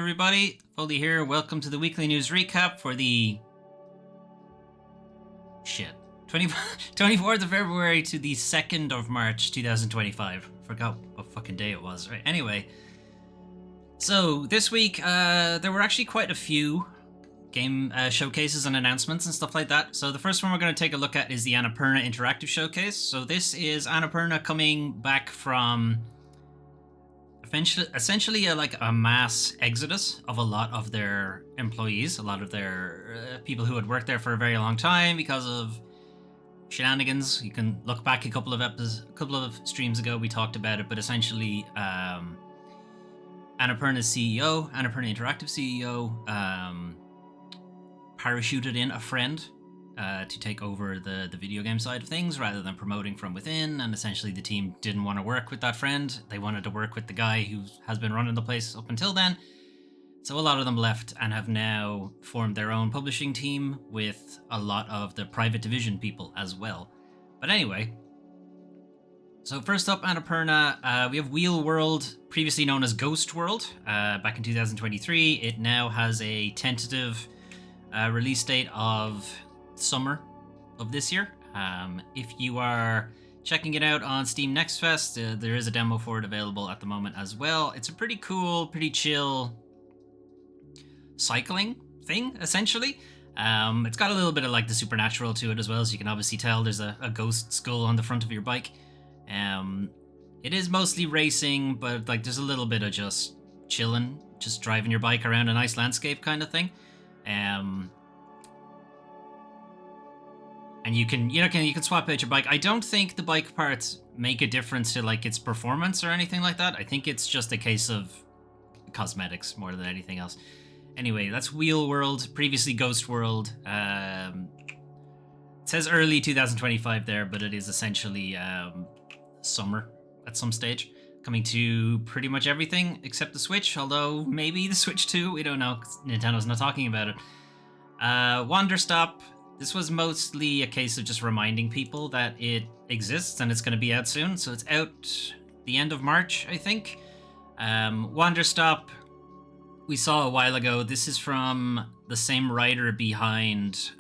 everybody. Foley here. Welcome to the weekly news recap for the 24th of February to the 2nd of March 2025. Forgot what fucking day it was. Right. Anyway, so this week there were actually quite a few game showcases and announcements and stuff like that. So the first one we're going to take a look at is the Annapurna Interactive Showcase. So this is Annapurna coming back from essentially a mass exodus of a lot of their employees, a lot of their people who had worked there for a very long time because of shenanigans. You can look back a couple of streams ago, we talked about it, but essentially Annapurna's CEO, Annapurna Interactive CEO, parachuted in a friend to take over the video game side of things rather than promoting from within, and essentially the team didn't want to work with that friend. They wanted to work with the guy who has been running the place up until then. So a lot of them left and have now formed their own publishing team with a lot of the private division people as well. But anyway, so first up, Annapurna, we have Wheel World, previously known as Ghost World, back in 2023. It now has a tentative release date of summer of this year. If you are checking it out on Steam Next Fest, there is a demo for it available at the moment as well. It's a pretty cool, pretty chill cycling thing, essentially. It's got a little bit of like the supernatural to it as well, as you can obviously tell. There's a ghost skull on the front of your bike. It is mostly racing, but like there's a little bit of just chilling, just driving your bike around a nice landscape kind of thing. And you can swap out your bike. I don't think the bike parts make a difference to like its performance or anything like that. I think it's just a case of cosmetics more than anything else. Anyway, that's Wheel World, previously Ghost World. It says early 2025 there, but it is essentially summer at some stage. Coming to pretty much everything except the Switch, although maybe the Switch 2, we don't know, 'cause Nintendo's not talking about it. Wanderstop. This was mostly a case of just reminding people that it exists and it's going to be out soon. So it's out the end of March, I think. Wanderstop, we saw a while ago. This is from the same writer behind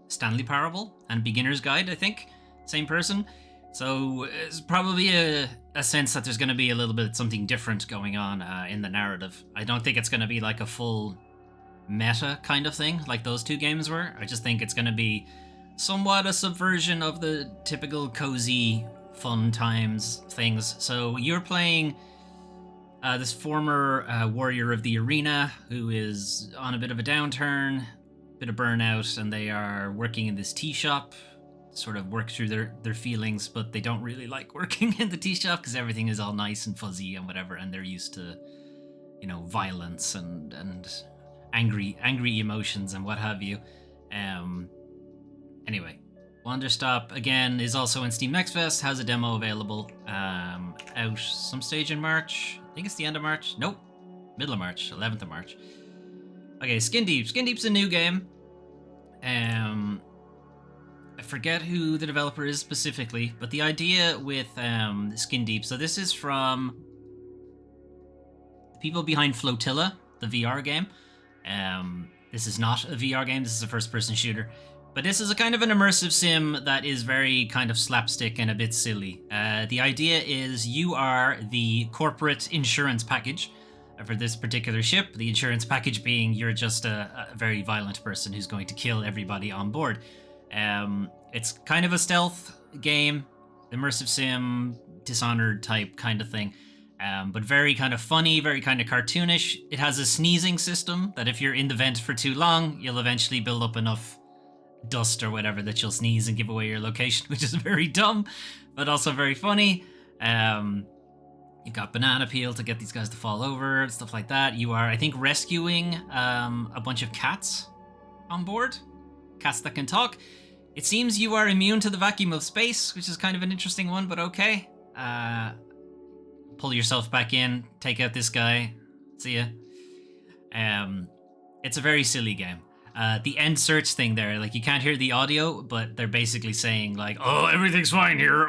Stanley Parable and Beginner's Guide, I think. Same person. So it's probably a sense that there's going to be a little bit something different going on in the narrative. I don't think it's going to be like a full meta kind of thing like those two games were. I just think it's going to be somewhat a subversion of the typical cozy fun times things. So you're playing this former warrior of the arena who is on a bit of a downturn, bit of burnout, and they are working in this tea shop, sort of work through their feelings, but they don't really like working in the tea shop because everything is all nice and fuzzy and whatever, and they're used to, violence and angry emotions and what have you. Anyway, Wanderstop again is also in Steam Next Fest, has a demo available, out some stage in March. I think it's the end of March. Nope, middle of March, 11th of March. Okay, Skin Deep. Skin Deep's a new game. I forget who the developer is specifically, but the idea with Skin Deep, so this is from the people behind Flotilla, the VR game. This is not a VR game, this is a first-person shooter. But this is a kind of an immersive sim that is very kind of slapstick and a bit silly. The idea is you are the corporate insurance package for this particular ship, the insurance package being you're just a very violent person who's going to kill everybody on board. It's kind of a stealth game, immersive sim, Dishonored type kind of thing. But very kind of funny, very kind of cartoonish. It has a sneezing system that if you're in the vent for too long, you'll eventually build up enough dust or whatever that you'll sneeze and give away your location, which is very dumb, but also very funny. You've got banana peel to get these guys to fall over and stuff like that. You are, I think, rescuing a bunch of cats on board. Cats that can talk. It seems you are immune to the vacuum of space, which is kind of an interesting one, but okay. Pull yourself back in, take out this guy, see ya. It's a very silly game. The end search thing there, like you can't hear the audio, but they're basically saying like, oh, everything's fine here,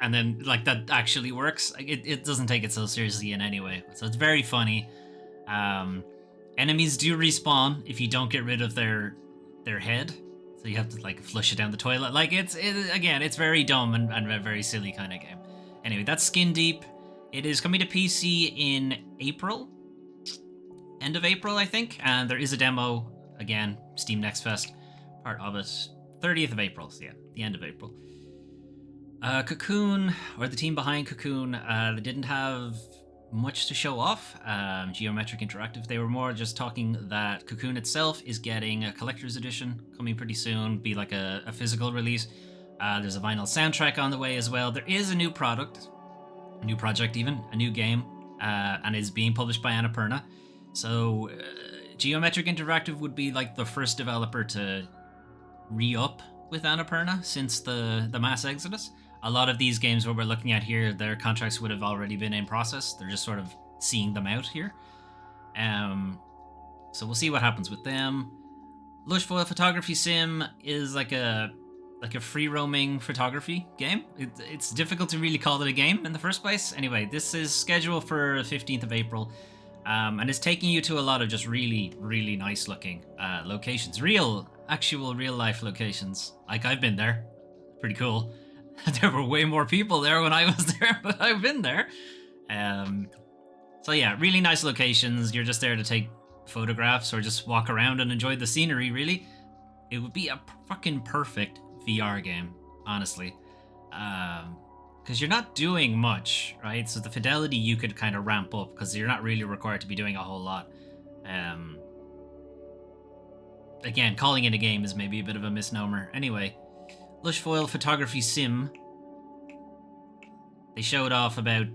and then like that actually works. It doesn't take it so seriously in any way. So it's very funny. Enemies do respawn if you don't get rid of their head, so you have to like flush it down the toilet. Like again, it's very dumb and a very silly kind of game. Anyway, that's Skin Deep. It is coming to PC in April, end of April, I think, and there is a demo again. Steam Next Fest, part of it, 30th of April. So yeah, the end of April. Cocoon, or the team behind Cocoon, they didn't have much to show off. Geometric Interactive, they were more just talking that Cocoon itself is getting a collector's edition coming pretty soon, be like a physical release. There's a vinyl soundtrack on the way as well. There is a new project even, a new game, and is being published by Annapurna. So Geometric Interactive would be like the first developer to re-up with Annapurna since the mass exodus. A lot of these games what we're looking at here, their contracts would have already been in process. They're just sort of seeing them out here. So we'll see what happens with them. Lush Foil Photography Sim is like a free roaming photography game. It's difficult to really call it a game in the first place. Anyway, this is scheduled for 15th of April. And it's taking you to a lot of just really, really nice looking locations. Actual real life locations. Like, I've been there. Pretty cool. There were way more people there when I was there, but I've been there. So yeah, really nice locations. You're just there to take photographs or just walk around and enjoy the scenery, really. It would be a fucking perfect VR game, honestly. Because you're not doing much, right? So the fidelity you could kind of ramp up because you're not really required to be doing a whole lot. Again, calling it a game is maybe a bit of a misnomer. Anyway, Lush Foil Photography Sim. They showed off about...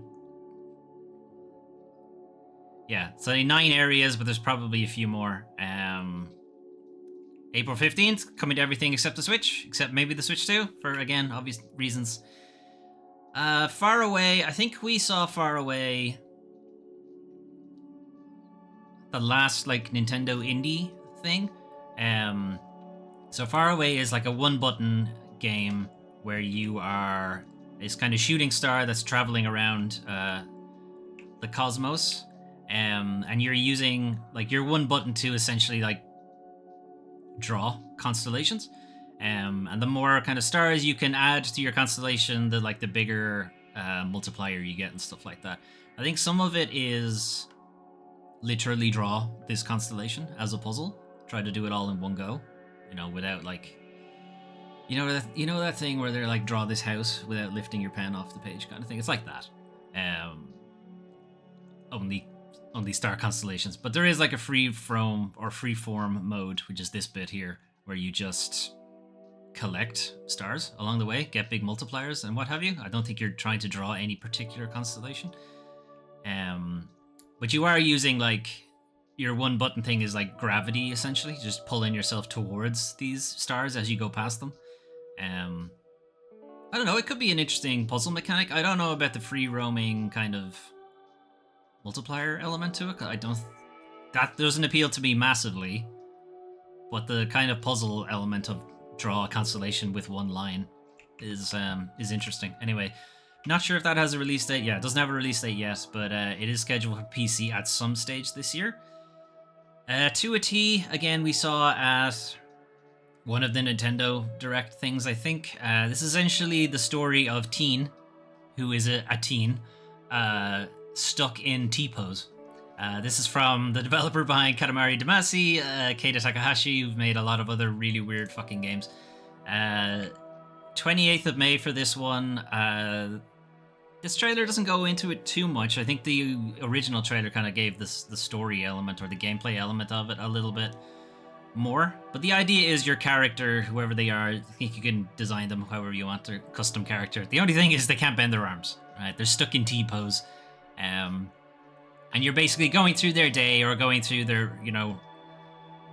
Yeah, so 9 areas, but there's probably a few more. April 15th, coming to everything except the Switch, except maybe the Switch 2, for, again, obvious reasons. Far Away, I think we saw Far Away the last, like, Nintendo indie thing. So Far Away is like a one-button game where you are this kind of shooting star that's traveling around the cosmos, and you're using like your one button to essentially like draw constellations, and the more kind of stars you can add to your constellation, the bigger multiplier you get and stuff like that. I think some of it is literally draw this constellation as a puzzle, try to do it all in one go, without like you know that thing where they're like draw this house without lifting your pen off the page kind of thing. It's like that. Only star constellations, but there is like a freeform mode, which is this bit here, where you just collect stars along the way, get big multipliers and what have you. I don't think you're trying to draw any particular constellation. But you are using like your one button thing is like gravity, essentially, just pulling yourself towards these stars as you go past them. I don't know, it could be an interesting puzzle mechanic. I don't know about the free roaming kind of multiplier element to it. That doesn't appeal to me massively, but the kind of puzzle element of draw a constellation with one line is interesting. Anyway, not sure if that has a release date. Yeah, it doesn't have a release date yet, but it is scheduled for PC at some stage this year. To a T, again, we saw at one of the Nintendo Direct things, I think. This is essentially the story of Teen, who is a teen, stuck in T-pose. This is from the developer behind Katamari Damacy, Keita Takahashi, who've made a lot of other really weird fucking games. 28th of May for this one. This trailer doesn't go into it too much. I think the original trailer kind of gave the story element or the gameplay element of it a little bit more. But the idea is your character, whoever they are, I think you can design them however you want, their custom character. The only thing is they can't bend their arms, right? They're stuck in T-pose. And you're basically going through their day or going through their,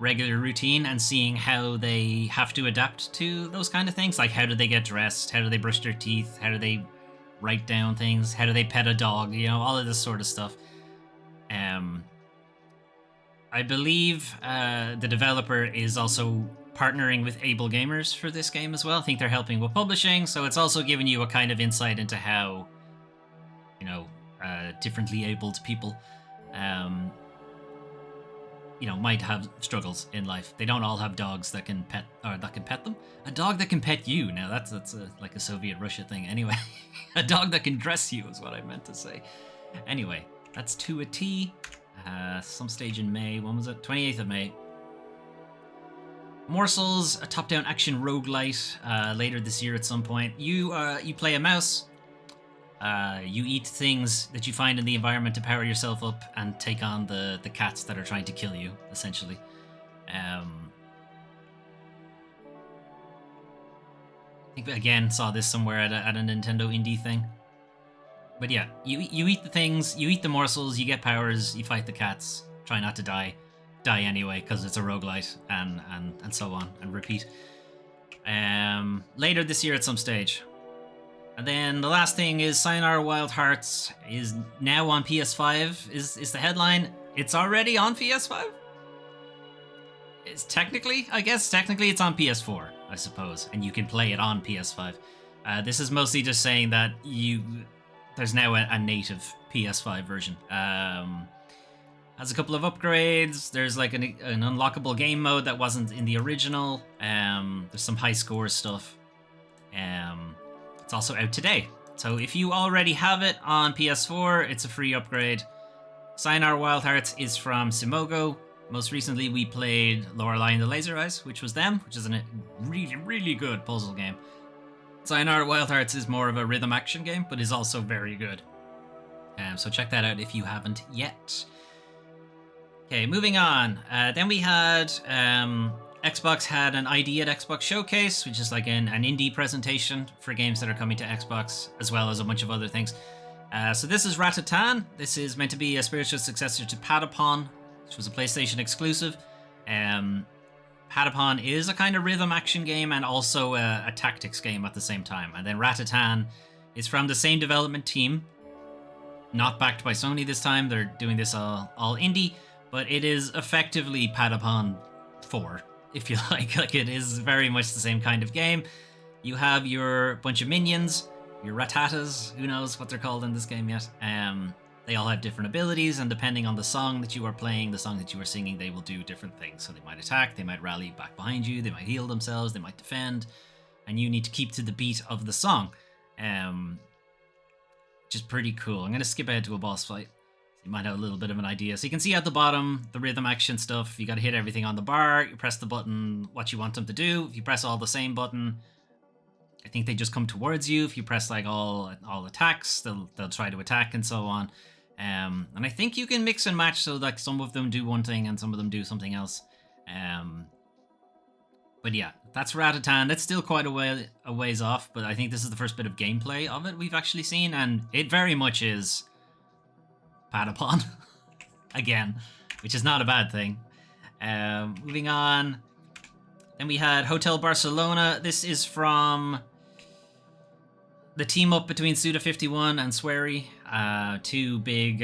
regular routine and seeing how they have to adapt to those kind of things. Like, how do they get dressed? How do they brush their teeth? How do they write down things? How do they pet a dog? All of this sort of stuff. I believe the developer is also partnering with Able Gamers for this game as well. I think they're helping with publishing, so it's also giving you a kind of insight into how, differently abled people might have struggles in life. They don't all have dogs that can pet or that can pet them. A dog that can pet you. Now that's like a Soviet Russia thing. Anyway, a dog that can dress you is what I meant to say. Anyway, that's to a T. Some stage in May. When was it? 28th of May. Morsels, a top-down action roguelite later this year at some point. You play a mouse. You eat things that you find in the environment to power yourself up and take on the cats that are trying to kill you, essentially. I think, again, saw this somewhere at a Nintendo indie thing. But yeah, you eat the things, you eat the morsels, you get powers, you fight the cats, try not to die anyway, because it's a roguelite, and so on, and repeat. Later this year at some stage. And then the last thing is Sayonara Wild Hearts is now on PS5, is the headline. It's already on PS5? It's technically it's on PS4, I suppose, and you can play it on PS5. This is mostly just saying that there's now a native PS5 version. Has a couple of upgrades. There's like an unlockable game mode that wasn't in the original. There's some high score stuff. It's also out today. So if you already have it on PS4, it's a free upgrade. Sayonara Wild Hearts is from Simogo. Most recently, we played Lorelei and the Laser Eyes, which is a really, really good puzzle game. Sayonara Wild Hearts is more of a rhythm action game, but is also very good. So check that out if you haven't yet. Okay, moving on. Then we had Xbox had an ID at Xbox Showcase, which is like an indie presentation for games that are coming to Xbox, as well as a bunch of other things. So this is Ratatan. This is meant to be a spiritual successor to Patapon, which was a PlayStation exclusive. Patapon is a kind of rhythm action game and also a tactics game at the same time. And then Ratatan is from the same development team, not backed by Sony this time. They're doing this all indie, but it is effectively Patapon 4, if you like. Like, it is very much the same kind of game. You have your bunch of minions, your ratatas, who knows what they're called in this game yet. They all have different abilities, and depending on the song that you are playing, the song that you are singing, they will do different things. So they might attack, they might rally back behind you, they might heal themselves, they might defend, and you need to keep to the beat of the song. Which is pretty cool. I'm going to skip ahead to a boss fight. You might have a little bit of an idea. So you can see at the bottom, the rhythm action stuff. You got to hit everything on the bar. You press the button, what you want them to do. If you press all the same button, I think they just come towards you. If you press like all attacks, they'll try to attack and so on. And I think you can mix and match, so like some of them do one thing and some of them do something else. But yeah, that's Ratatan. That's still quite a ways off, but I think this is the first bit of gameplay of it we've actually seen, and it very much is Patapon again, which is not a bad thing. Moving on, then we had Hotel Barcelona. This is from the team up between Suda51 and Swery, two big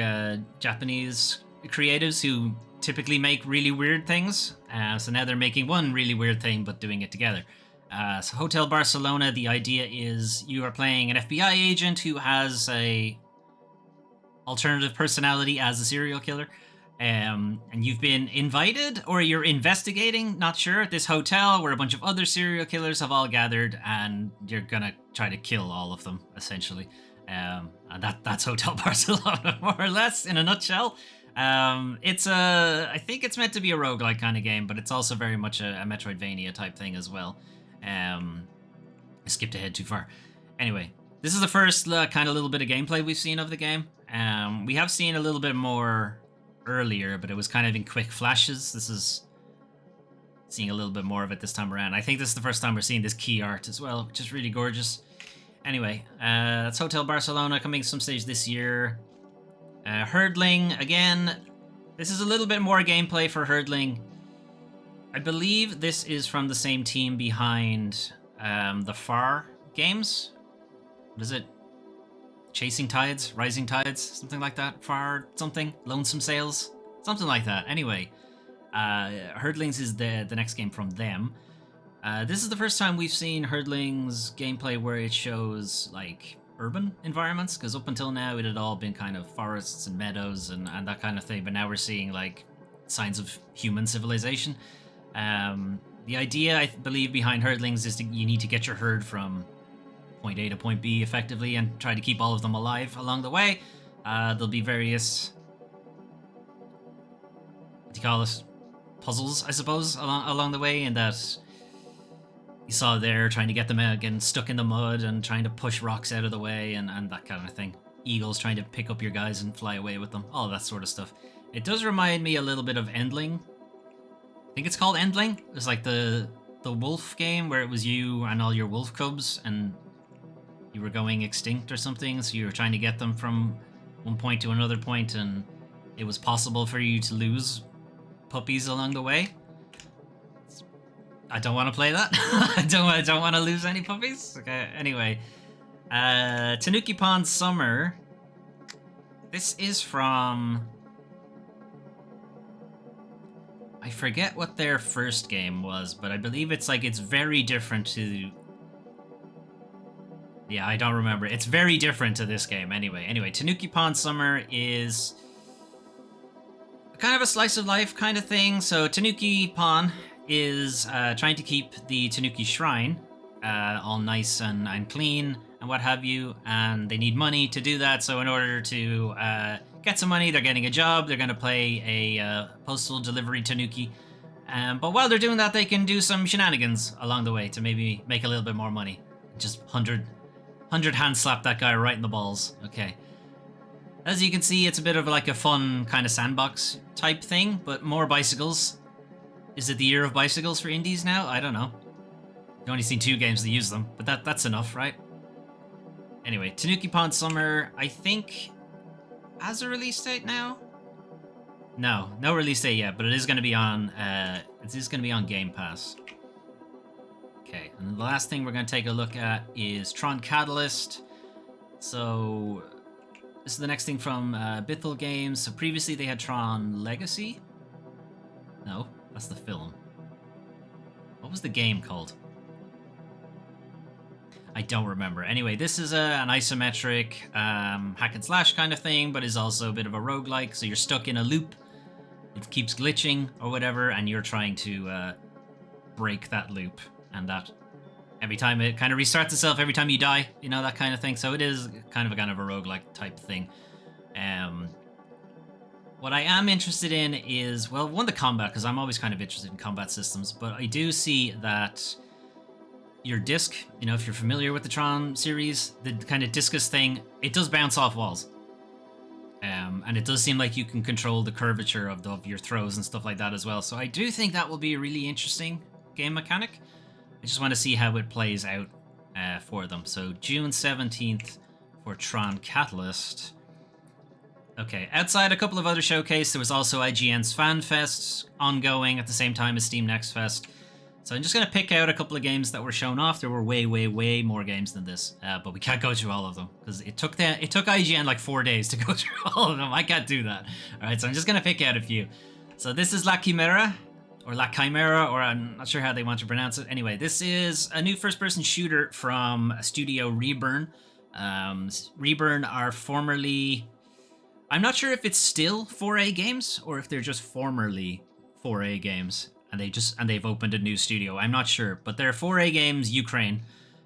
Japanese creatives who typically make really weird things. So now they're making one really weird thing, but doing it together. So Hotel Barcelona, the idea is you are playing an FBI agent who has a alternative personality as a serial killer. And you've been invited, or you're investigating, not sure, at this hotel where a bunch of other serial killers have all gathered, and you're gonna try to kill all of them, essentially. And that's Hotel Barcelona, more or less, in a nutshell. I think it's meant to be a roguelike kind of game, but it's also very much a Metroidvania type thing as well. I skipped ahead too far. Anyway, this is the first kind of little bit of gameplay we've seen of the game. We have seen a little bit more earlier, but it was kind of in quick flashes. This is seeing a little bit more of it this time around. I think this is the first time we're seeing this key art as well, which is really gorgeous. Anyway, that's Hotel Barcelona, coming some stage this year. Herdling, again, this is a little bit more gameplay for Herdling. I believe this is from the same team behind the Far games. What is it? Chasing Tides, Rising Tides, something like that. Far something, Lonesome Sails, something like that. Anyway, Herdlings is the next game from them. This is the first time we've seen Herdlings gameplay where it shows like urban environments, because up until now it had all been kind of forests and meadows and that kind of thing, but now we're seeing like signs of human civilization. The idea, I believe, behind herdlings is that you need to get your herd from point A to point B effectively and try to keep all of them alive along the way. There'll be various, what do you call it, puzzles, I suppose, along the way, and that you saw there, trying to get them out, getting stuck in the mud and trying to push rocks out of the way and that kind of thing. Eagles trying to pick up your guys and fly away with them, all that sort of stuff. It does remind me a little bit of Endling. I think it's called Endling. It's like the wolf game where it was you and all your wolf cubs and you were going extinct or something, so you were trying to get them from one point to another point, and it was possible for you to lose puppies along the way. I don't want to play that. I don't want to lose any puppies. Okay, anyway. Tanuki Pond Summer. This is from... I forget what their first game was, but I believe it's very different to... Yeah, I don't remember. It's very different to this game anyway. Tanuki Pond Summer is kind of a slice of life kind of thing. So Tanuki Pond is trying to keep the Tanuki Shrine all nice and clean and what have you, and they need money to do that. So in order to get some money, they're getting a job. They're going to play a postal delivery Tanuki. But while they're doing that, they can do some shenanigans along the way to maybe make a little bit more money. Just 100 hand slap that guy right in the balls. Okay. As you can see, it's a bit of like a fun kind of sandbox type thing, but more bicycles. Is it the year of bicycles for indies now? I don't know. I've only seen 2 games that use them, but that's enough, right? Anyway, Tanuki Pond Summer, I think, has a release date now? No release date yet, but it is going to be on. Game Pass. Okay, and the last thing we're going to take a look at is Tron Catalyst. So this is the next thing from Bithell Games. So previously they had Tron Legacy. No, that's the film. What was the game called? I don't remember. Anyway, this is an isometric hack and slash kind of thing, but is also a bit of a roguelike. So you're stuck in a loop. It keeps glitching or whatever, and you're trying to break that loop. And that every time it kind of restarts itself every time you die, you know, that kind of thing. So it is kind of a roguelike type thing. What I am interested in is, well, one, the combat, because I'm always kind of interested in combat systems, but I do see that your disc, you know, if you're familiar with the Tron series, the kind of discus thing, it does bounce off walls. And it does seem like you can control the curvature of your throws and stuff like that as well. So I do think that will be a really interesting game mechanic. I just want to see how it plays out for them. So June 17th for Tron Catalyst. Okay, outside a couple of other showcases, there was also IGN's Fan Fest ongoing at the same time as Steam Next Fest. So I'm just going to pick out a couple of games that were shown off. There were way more games than this, but we can't go through all of them because it took IGN like 4 days to go through all of them. I can't do that. All right, so I'm just going to pick out a few. So this is La Chimera, or I'm not sure how they want to pronounce it. Anyway, this is a new first-person shooter from Studio Reburn. Reburn are formerly... I'm not sure if it's still 4A Games or if they're just formerly 4A Games. And they've opened a new studio. I'm not sure, but they're 4A Games Ukraine,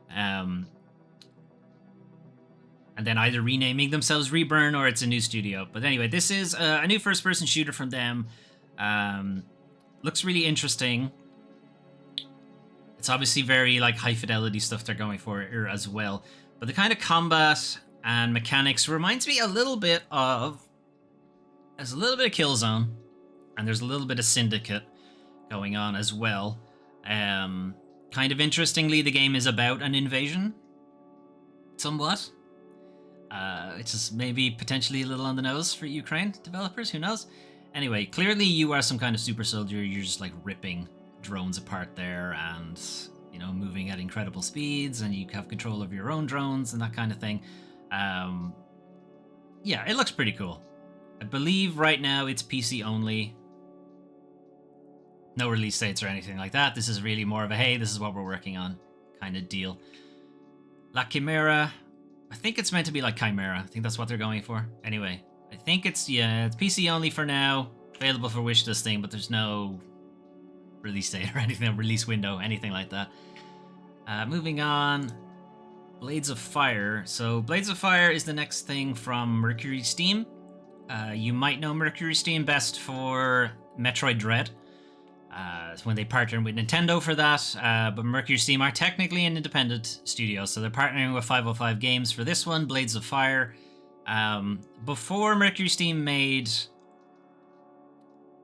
and then either renaming themselves Reburn or it's a new studio. But anyway, this is a new first-person shooter from them. Looks really interesting. It's obviously very like high-fidelity stuff they're going for here as well. But the kind of combat and mechanics reminds me a little bit of... There's a little bit of Killzone, and there's a little bit of Syndicate going on as well. Kind of interestingly, the game is about an invasion, somewhat. Which is maybe potentially a little on the nose for Ukraine developers, who knows? Anyway, clearly you are some kind of super soldier. You're just like ripping drones apart there and, you know, moving at incredible speeds, and you have control of your own drones and that kind of thing. Yeah, it looks pretty cool. I believe right now it's PC only. No release dates or anything like that. This is really more of a, hey, this is what we're working on kind of deal. La Chimera. I think it's meant to be like Chimera. I think that's what they're going for. Anyway, I think it's PC only for now. available for wishlist thing, but there's no release date or anything, no release window, anything like that. Moving on, Blades of Fire. So Blades of Fire is the next thing from Mercury Steam. You might know Mercury Steam best for Metroid Dread. When they partnered with Nintendo for that, but Mercury Steam are technically an independent studio, so they're partnering with 505 Games for this one, Blades of Fire. Before Mercury Steam made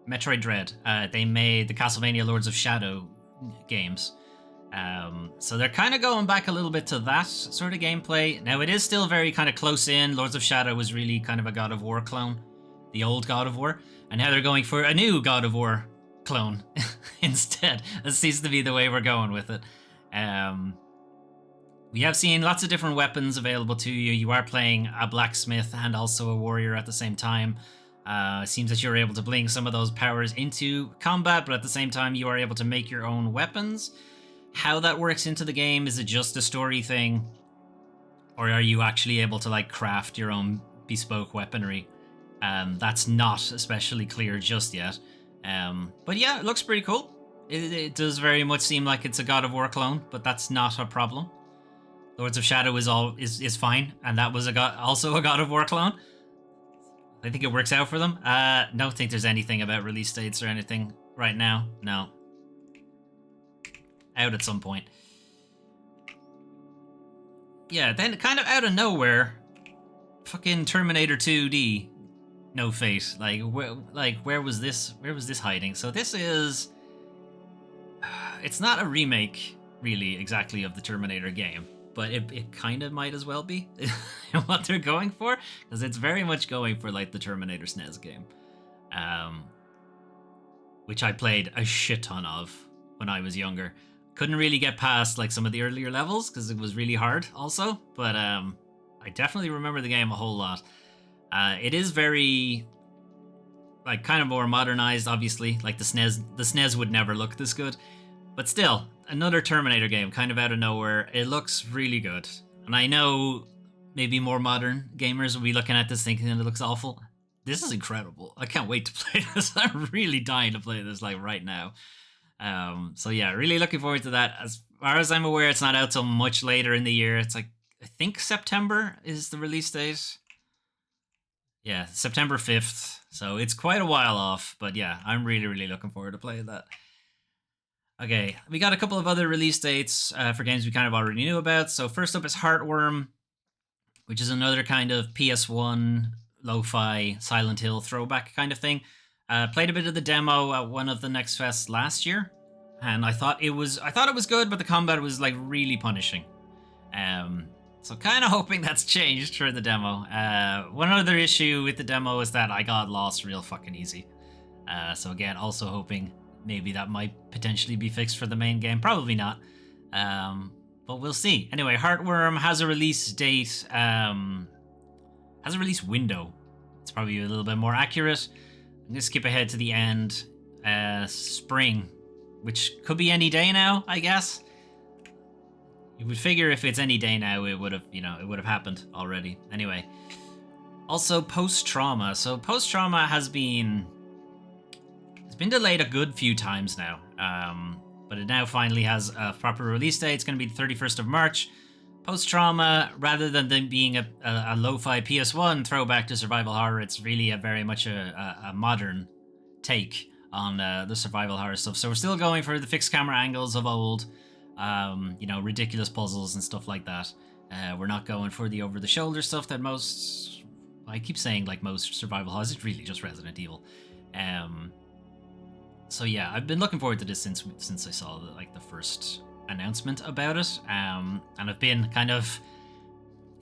Metroid Dread, they made the Castlevania Lords of Shadow games. So they're kind of going back a little bit to that sort of gameplay. Now, it is still very kind of close in. Lords of Shadow was really kind of a God of War clone, the old God of War, and now they're going for a new God of War clone instead. That seems to be the way we're going with it. We have seen lots of different weapons available to you. You are playing a blacksmith and also a warrior at the same time. It seems that you're able to bring some of those powers into combat, but at the same time you are able to make your own weapons. How that works into the game, is it just a story thing? Or are you actually able to like craft your own bespoke weaponry? That's not especially clear just yet. But yeah, it looks pretty cool. It does very much seem like it's a God of War clone, but that's not a problem. Lords of Shadow is fine, and that was also a God of War clone. I think it works out for them. Don't think there's anything about release dates or anything right now. No. Out at some point. Yeah, then kind of out of nowhere, fucking Terminator 2D, No Fate. Where was this? Where was this hiding? So this is, it's not a remake, really, exactly of the Terminator game, but it kind of might as well be what they're going for, because it's very much going for like the Terminator SNES game, which I played a shit ton of when I was younger. Couldn't really get past like some of the earlier levels because it was really hard also, but I definitely remember the game a whole lot. It is very like kind of more modernized, obviously. Like the SNES would never look this good, but still, another Terminator game kind of out of nowhere. It looks really good, and I know maybe more modern gamers will be looking at this thinking it looks awful. This is incredible. I can't wait to play this. I'm really dying to play this like right now. So yeah, really looking forward to that. As far as I'm aware, it's not out till much later in the year. It's like, I think September is the release date. Yeah, September 5th. So it's quite a while off, but yeah, I'm really, really looking forward to playing that. Okay, we got a couple of other release dates for games we kind of already knew about. So first up is Heartworm, which is another kind of PS1 lo-fi Silent Hill throwback kind of thing. Played a bit of the demo at one of the Next Fests last year, and I thought it was good, but the combat was like really punishing. So kind of hoping that's changed for the demo. One other issue with the demo is that I got lost real fucking easy. So again, also hoping maybe that might potentially be fixed for the main game. Probably not, but we'll see. Anyway, Heartworm has a release date, has a release window. It's probably a little bit more accurate. I'm going to skip ahead to the end. Spring, which could be any day now, I guess. You would figure if it's any day now, it would have happened already. Anyway. Also, Post-Trauma. So Post-Trauma it's been delayed a good few times now. But it now finally has a proper release date. It's going to be the 31st of March. Post-Trauma, rather than them being a lo-fi PS1 throwback to survival horror, it's really very much a modern take on the survival horror stuff. So we're still going for the fixed camera angles of old, ridiculous puzzles and stuff like that. We're not going for the over-the-shoulder stuff that most, I keep saying like most survival horrors, it's really just Resident Evil. So yeah, I've been looking forward to this since I saw the first announcement about it, and I've been kind of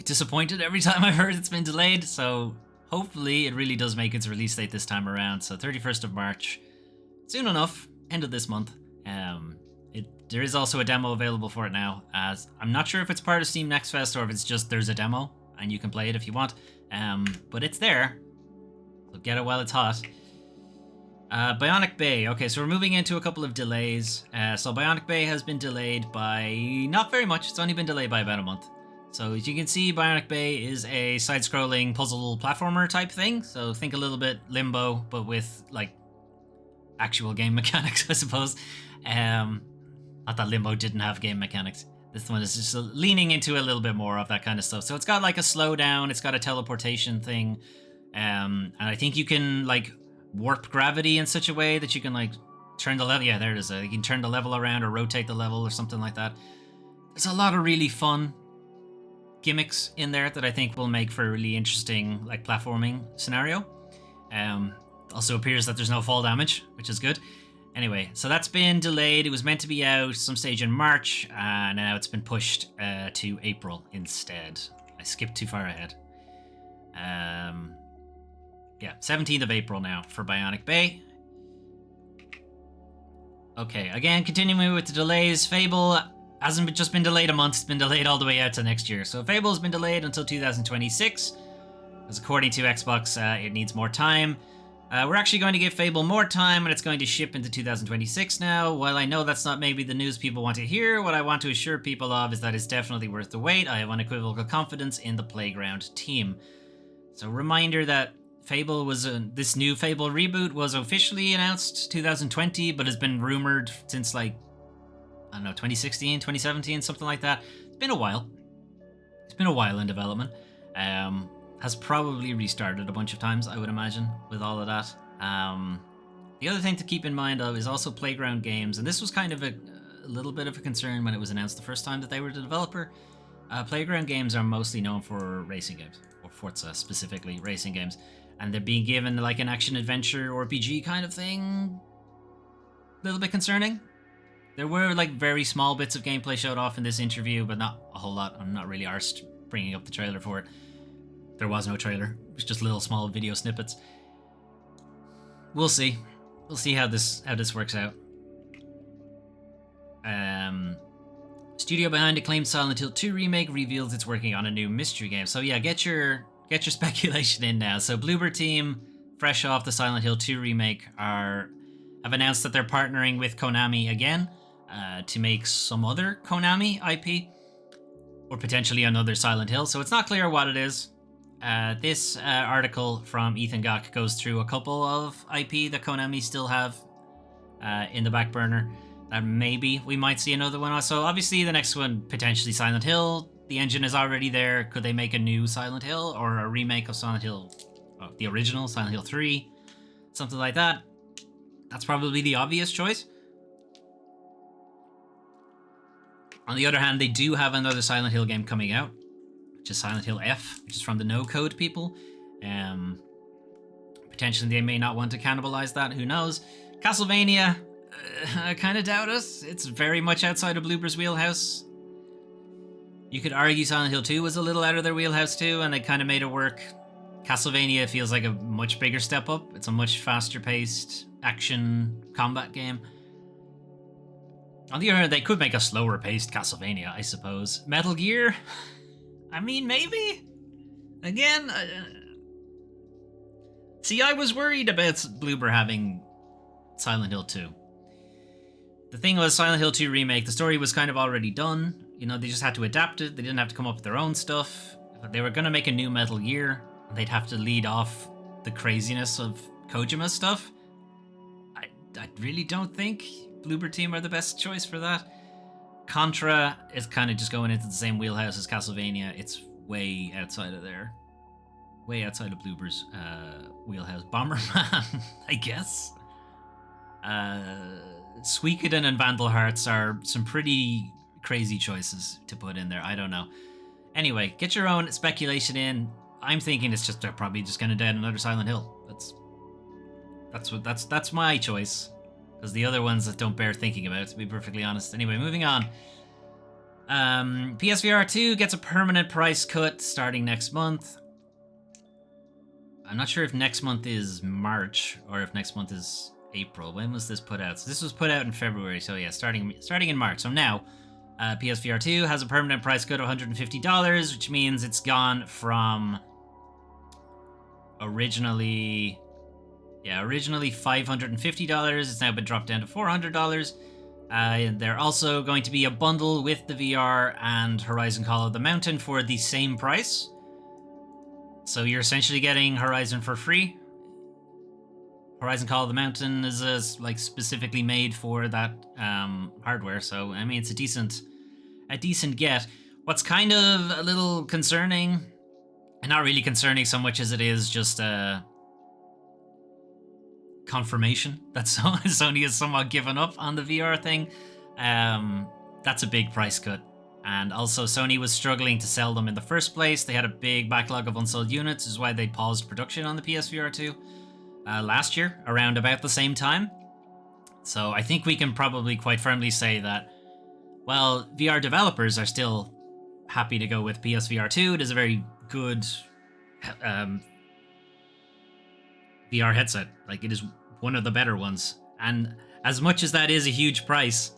disappointed every time I've heard it's been delayed, so hopefully it really does make its release date this time around. So 31st of March, soon enough, end of this month. There is also a demo available for it now, as I'm not sure if it's part of Steam Next Fest or if it's just there's a demo and you can play it if you want, but it's there, so get it while it's hot. Bionic Bay. Okay, so we're moving into a couple of delays. So Bionic Bay has been delayed by not very much. It's only been delayed by about a month. So as you can see, Bionic Bay is a side-scrolling puzzle platformer type thing. So think a little bit Limbo, but with like actual game mechanics, I suppose. Not that Limbo didn't have game mechanics. This one is just leaning into a little bit more of that kind of stuff. So it's got like a slowdown, it's got a teleportation thing, and I think you can like warp gravity in such a way that you can like turn the level. Yeah, there it is. You can turn the level around or rotate the level or something like that. There's a lot of really fun gimmicks in there that I think will make for a really interesting like platforming scenario. Also appears that there's no fall damage, which is good. Anyway, so that's been delayed. It was meant to be out some stage in March, and now it's been pushed to April instead. I skipped too far ahead. Yeah, 17th of April now for Bionic Bay. Okay, again, continuing with the delays, Fable hasn't just been delayed a month, it's been delayed all the way out to next year. So Fable has been delayed until 2026, because according to Xbox, it needs more time. We're actually going to give Fable more time, and it's going to ship into 2026 now. While I know that's not maybe the news people want to hear, what I want to assure people of is that it's definitely worth the wait. I have unequivocal confidence in the Playground team. So reminder that Fable was this new Fable reboot was officially announced 2020, but has been rumored since like, I don't know, 2016, 2017, something like that. It's been a while. It's been a while in development. Has probably restarted a bunch of times, I would imagine, with all of that. The other thing to keep in mind of is also Playground Games, and this was kind of a little bit of a concern when it was announced the first time that they were the developer. Playground Games are mostly known for racing games, or Forza specifically, racing games, and they're being given like an action-adventure RPG kind of thing. A little bit concerning. There were like very small bits of gameplay showed off in this interview, but not a whole lot. I'm not really arsed bringing up the trailer for it. There was no trailer. It was just little small video snippets. We'll see. We'll see how this works out. Studio behind acclaimed Silent Hill 2 remake reveals it's working on a new mystery game. So yeah, get your speculation in now. So Bloober Team, fresh off the Silent Hill 2 remake, have announced that they're partnering with Konami again to make some other Konami IP, or potentially another Silent Hill. So it's not clear what it is. This article from Ethan Gach goes through a couple of IP that Konami still have in the back burner, and maybe we might see another one. So obviously the next one, potentially Silent Hill. The engine is already there. Could they make a new Silent Hill or a remake of Silent Hill, the original Silent Hill 3? Something like that. That's probably the obvious choice. On the other hand, they do have another Silent Hill game coming out, which is Silent Hill F, which is from the No Code people. Potentially they may not want to cannibalize that, who knows. Castlevania, I kind of doubt it. It's very much outside of Bloober's wheelhouse. You could argue Silent Hill 2 was a little out of their wheelhouse too, and they kind of made it work. Castlevania feels like a much bigger step up. It's a much faster paced action combat game. On the other hand, they could make a slower paced Castlevania, I suppose. Metal Gear? I mean, maybe? Again, see, I was worried about Bloober having Silent Hill 2. The thing was, Silent Hill 2 remake, the story was kind of already done. You know, they just had to adapt it. They didn't have to come up with their own stuff. If they were going to make a new Metal Gear, they'd have to lead off the craziness of Kojima's stuff. I really don't think Bloober Team are the best choice for that. Contra is kind of just going into the same wheelhouse as Castlevania. It's way outside of there. Way outside of Bloober's wheelhouse. Bomberman, I guess. Suikoden and Vandal Hearts are some pretty crazy choices to put in there. I don't know. Anyway, get your own speculation in. I'm thinking it's just they're probably just going to do another Silent Hill. That's my choice. Because the other ones that don't bear thinking about, to be perfectly honest. Anyway, moving on. PSVR 2 gets a permanent price cut starting next month. I'm not sure if next month is March or if next month is April. When was this put out? So this was put out in February. So yeah, starting in March. So now, PSVR 2 has a permanent price cut of $150, which means it's gone from originally $550. It's now been dropped down to $400. They're also going to be a bundle with the VR and Horizon Call of the Mountain for the same price. So you're essentially getting Horizon for free. Horizon Call of the Mountain is like specifically made for that hardware, so I mean it's a decent get. What's kind of a little concerning, and not really concerning so much as it is just confirmation that Sony has somewhat given up on the VR thing. That's a big price cut. And also Sony was struggling to sell them in the first place. They had a big backlog of unsold units, which is why they paused production on the PSVR 2 last year, around about the same time. So I think we can probably quite firmly say that, well, VR developers are still happy to go with PSVR 2. It is a very good VR headset. Like, it is one of the better ones. And as much as that is a huge price,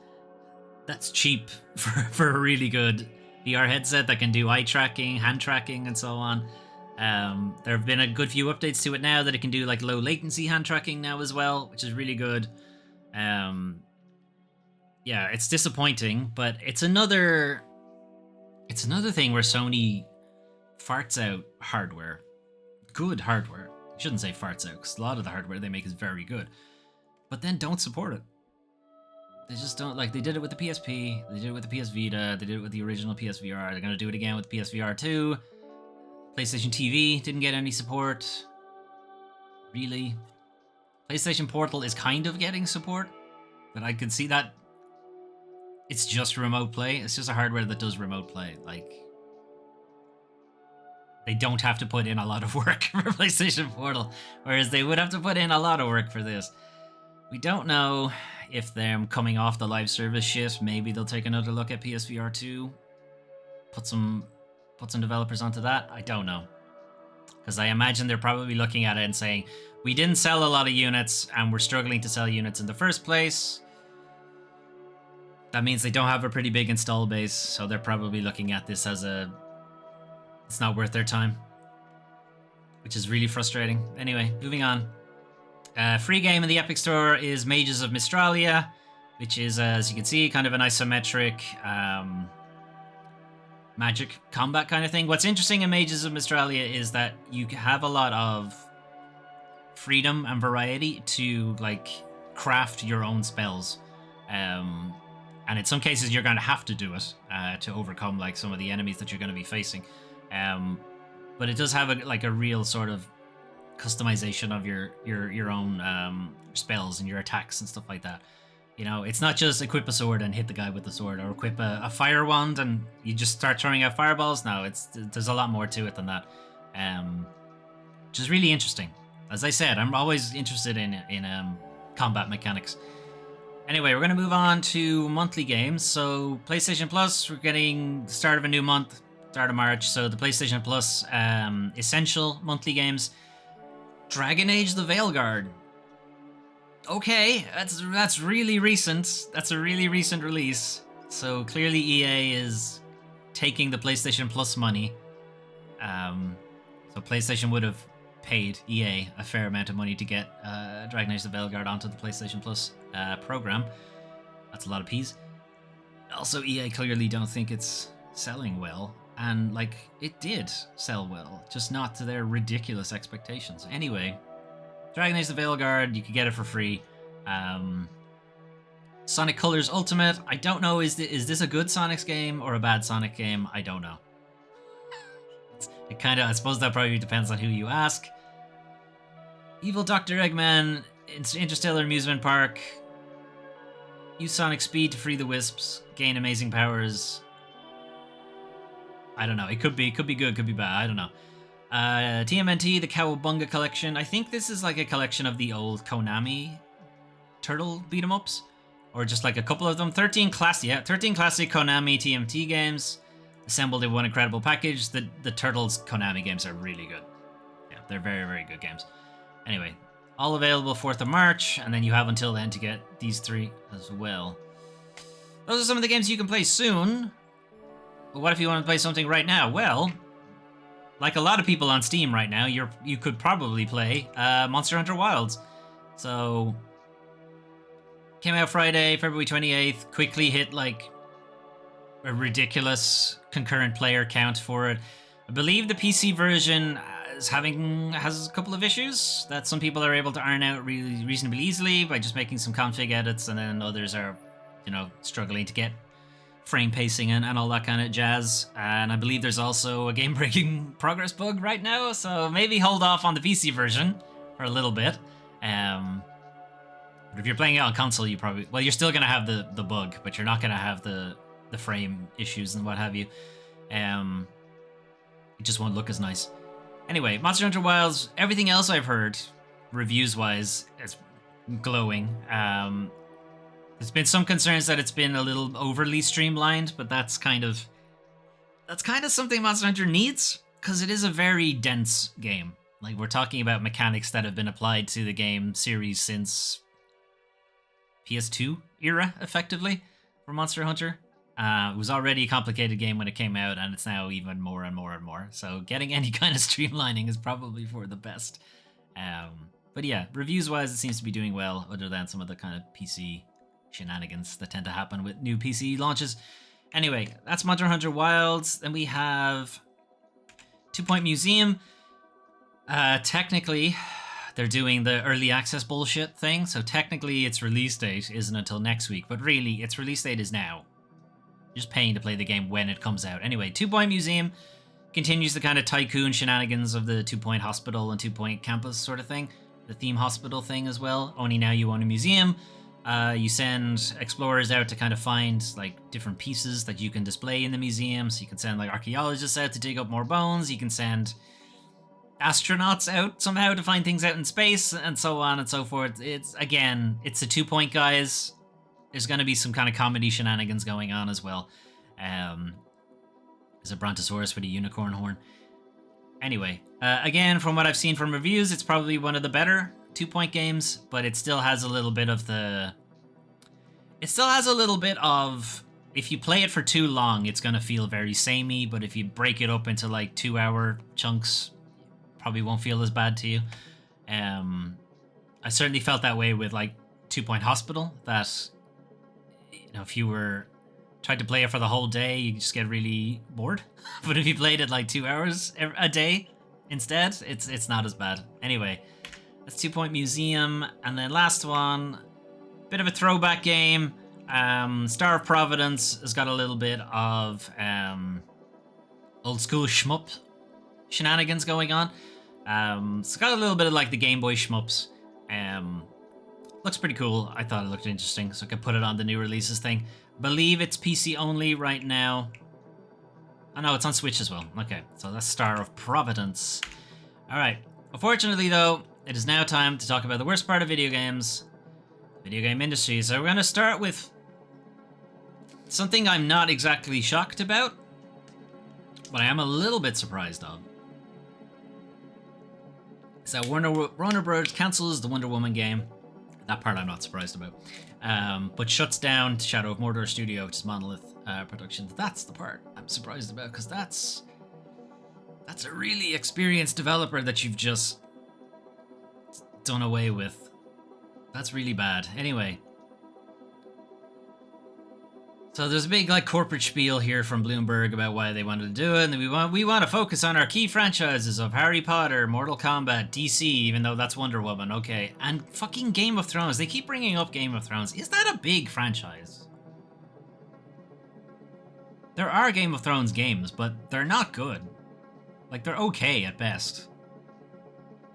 that's cheap for a really good VR headset that can do eye tracking, hand tracking, and so on. There have been a good few updates to it now that it can do like low latency hand tracking now as well, which is really good. Yeah, it's disappointing, but it's another thing where Sony farts out hardware, good hardware. I shouldn't say farts out, because a lot of the hardware they make is very good, but then don't support it. They just don't. Like, they did it with the PSP, they did it with the PS Vita, they did it with the original PSVR, they're gonna do it again with PSVR 2. PlayStation TV didn't get any support, really. PlayStation Portal is kind of getting support, but I can see that it's just remote play. It's just a hardware that does remote play. Like, they don't have to put in a lot of work for PlayStation Portal, whereas they would have to put in a lot of work for this. We don't know if them coming off the live service shit, maybe they'll take another look at PSVR 2, put some developers onto that. I don't know, because I imagine they're probably looking at it and saying, we didn't sell a lot of units and we're struggling to sell units in the first place. That means they don't have a pretty big install base, so they're probably looking at this as it's not worth their time, which is really frustrating. Anyway, moving on. Free game in the Epic Store is Mages of Mistralia, which is, as you can see, kind of an isometric magic combat kind of thing. What's interesting in Mages of Mistralia is that you have a lot of freedom and variety to like craft your own spells, and in some cases you're going to have to do it to overcome like some of the enemies that you're going to be facing. But it does have a real sort of customization of your own spells and your attacks and stuff like that. You know, it's not just equip a sword and hit the guy with the sword, or equip a fire wand and you just start throwing out fireballs. No, there's a lot more to it than that, which is really interesting. As I said, I'm always interested in combat mechanics. Anyway, we're going to move on to monthly games. So PlayStation Plus, we're getting the start of a new month, start of March. So the PlayStation Plus essential monthly games. Dragon Age: The Veilguard. Okay, that's really recent. That's a really recent release. So clearly EA is taking the PlayStation Plus money. So PlayStation would have paid EA a fair amount of money to get Dragon Age: The Veilguard onto the PlayStation Plus program. That's a lot of peas. Also, EA clearly don't think it's selling well. And, like, it did sell well, just not to their ridiculous expectations. Anyway, Dragon Age: The Veilguard, you could get it for free. Sonic Colors Ultimate, I don't know, is this a good Sonic's game or a bad Sonic game? I don't know. It kind of, I suppose that probably depends on who you ask. Evil Dr. Eggman, Interstellar Amusement Park. Use Sonic Speed to free the Wisps, gain amazing powers. I don't know. It could be good, could be bad. I don't know. TMNT, the Cowabunga collection. I think this is like a collection of the old Konami turtle beat 'em ups, or just like a couple of them. 13 classic Konami TMT games assembled in one incredible package. The Turtles Konami games are really good. Yeah, they're very, very good games. Anyway, all available 4th of March, and then you have until then to get these 3 as well. Those are some of the games you can play soon. But what if you want to play something right now? Well, like a lot of people on Steam right now, you could probably play Monster Hunter Wilds. So, came out Friday, February 28th. Quickly hit like a ridiculous concurrent player count for it. I believe the PC version has a couple of issues that some people are able to iron out really reasonably easily by just making some config edits, and then others are, struggling to get frame pacing and all that kind of jazz. And I believe there's also a game-breaking progress bug right now, so maybe hold off on the PC version for a little bit. But if you're playing it on console, you're still gonna have the bug, but you're not gonna have the frame issues and what have you. It just won't look as nice. Anyway, Monster Hunter Wilds, everything else I've heard, reviews-wise, is glowing. There's been some concerns that it's been a little overly streamlined, but that's kind of something Monster Hunter needs, because it is a very dense game. Like, we're talking about mechanics that have been applied to the game series since PS2 era, effectively, for Monster Hunter. It was already a complicated game when it came out, and it's now even more and more and more. So getting any kind of streamlining is probably for the best. But yeah, reviews-wise, it seems to be doing well, other than some of the kind of PC shenanigans that tend to happen with new PC launches. Anyway, that's Monster Hunter Wilds. Then we have 2 Point Museum. Technically, they're doing the early access bullshit thing, so technically its release date isn't until next week, but really, its release date is now. Just paying to play the game when it comes out. Anyway, 2 Point Museum continues the kind of tycoon shenanigans of the 2 Point Hospital and 2 Point Campus sort of thing. The theme hospital thing as well. Only now you own a museum. You send explorers out to kind of find like different pieces that you can display in the museum. So you can send like archaeologists out to dig up more bones. You can send astronauts out somehow to find things out in space, and so on and so forth. It's the 2 Point guys. There's going to be some kind of comedy shenanigans going on as well. There's a Brontosaurus with a unicorn horn. Anyway, again, from what I've seen from reviews, it's probably one of the better 2 Point games, but it still has a little bit of if you play it for too long, it's going to feel very samey, but if you break it up into like 2-hour chunks, probably won't feel as bad to you. I certainly felt that way with like 2 Point Hospital, that if you tried to play it for the whole day, you just get really bored. But if you played it like 2 hours a day instead, it's not as bad. Anyway, that's 2 Point Museum. And then last one, bit of a throwback game. Star of Providence has got a little bit of old school shmup shenanigans going on. It's got a little bit of like the Game Boy shmups. Looks pretty cool. I thought it looked interesting, so I could put it on the new releases thing. Believe it's PC only right now. Oh no, it's on Switch as well. Okay, so that's Star of Providence. Alright, unfortunately though, it is now time to talk about the worst part of video games. Video game industry. So we're going to start with something I'm not exactly shocked about, but I am a little bit surprised of. Is that Warner Bros. Cancels the Wonder Woman game. That part I'm not surprised about. But shuts down Shadow of Mordor Studio, which is Monolith Productions. That's the part I'm surprised about, because that's a really experienced developer that you've just done away with. That's really bad. Anyway. So there's a big like corporate spiel here from Bloomberg about why they wanted to do it, and we want to focus on our key franchises of Harry Potter, Mortal Kombat, DC, even though that's Wonder Woman, okay, and fucking Game of Thrones. They keep bringing up Game of Thrones. Is that a big franchise? There are Game of Thrones games, but they're not good. Like, they're okay at best,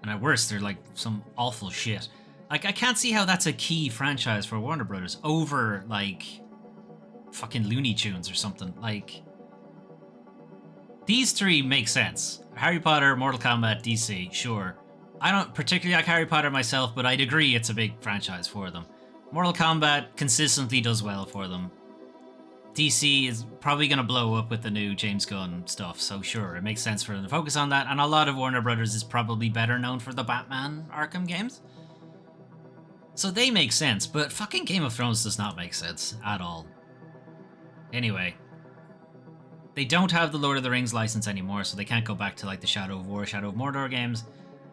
and at worst, they're like some awful shit. Like, I can't see how that's a key franchise for Warner Brothers over like fucking Looney Tunes or something. Like, these three make sense. Harry Potter, Mortal Kombat, DC, sure. I don't particularly like Harry Potter myself, but I'd agree it's a big franchise for them. Mortal Kombat consistently does well for them. DC is probably going to blow up with the new James Gunn stuff, so sure, it makes sense for them to focus on that, and a lot of Warner Brothers is probably better known for the Batman Arkham games. So they make sense, but fucking Game of Thrones does not make sense at all. Anyway, they don't have the Lord of the Rings license anymore, so they can't go back to like the Shadow of War, Shadow of Mordor games.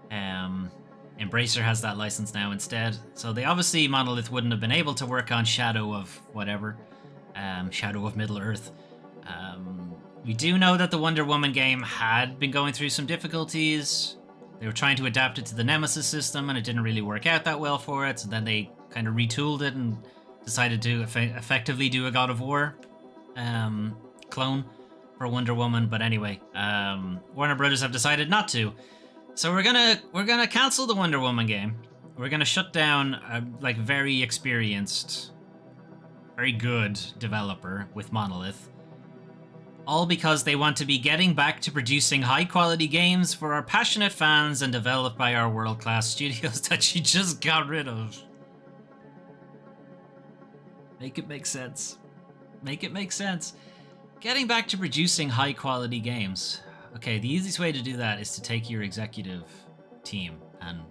Embracer has that license now instead. So they obviously, Monolith wouldn't have been able to work on Shadow of whatever, Shadow of Middle-earth. We do know that the Wonder Woman game had been going through some difficulties. They were trying to adapt it to the Nemesis system, and it didn't really work out that well for it. So then they kind of retooled it and decided to effectively do a God of War clone for Wonder Woman. But anyway, Warner Brothers have decided not to. So we're gonna cancel the Wonder Woman game. We're gonna shut down a like very experienced, very good developer with Monolith. All because they want to be getting back to producing high-quality games for our passionate fans and developed by our world-class studios that she just got rid of. Make it make sense. Make it make sense. Getting back to producing high-quality games. Okay, the easiest way to do that is to take your executive team and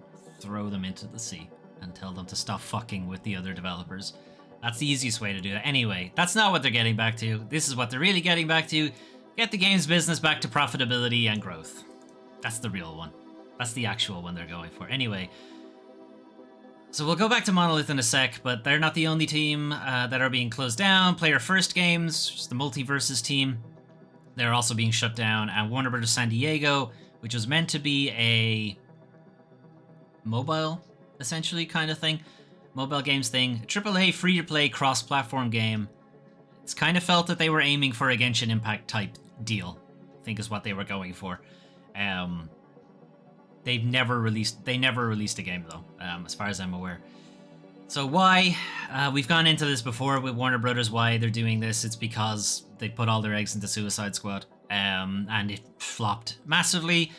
throw them into the sea and tell them to stop fucking with the other developers. That's the easiest way to do that. Anyway, that's not what they're getting back to. This is what they're really getting back to. Get the games business back to profitability and growth. That's the real one. That's the actual one they're going for. Anyway, so we'll go back to Monolith in a sec, but they're not the only team that are being closed down. Player First Games, just the Multiverses team, they're also being shut down. And Warner Bros. San Diego, which was meant to be a mobile, essentially, kind of thing. Mobile games thing. A AAA free-to-play cross-platform game. It's kind of felt that they were aiming for a Genshin Impact type deal, I think is what they were going for. They never released a game though, as far as I'm aware. So why? We've gone into this before with Warner Brothers, why they're doing this. It's because they put all their eggs into Suicide Squad, and it flopped massively.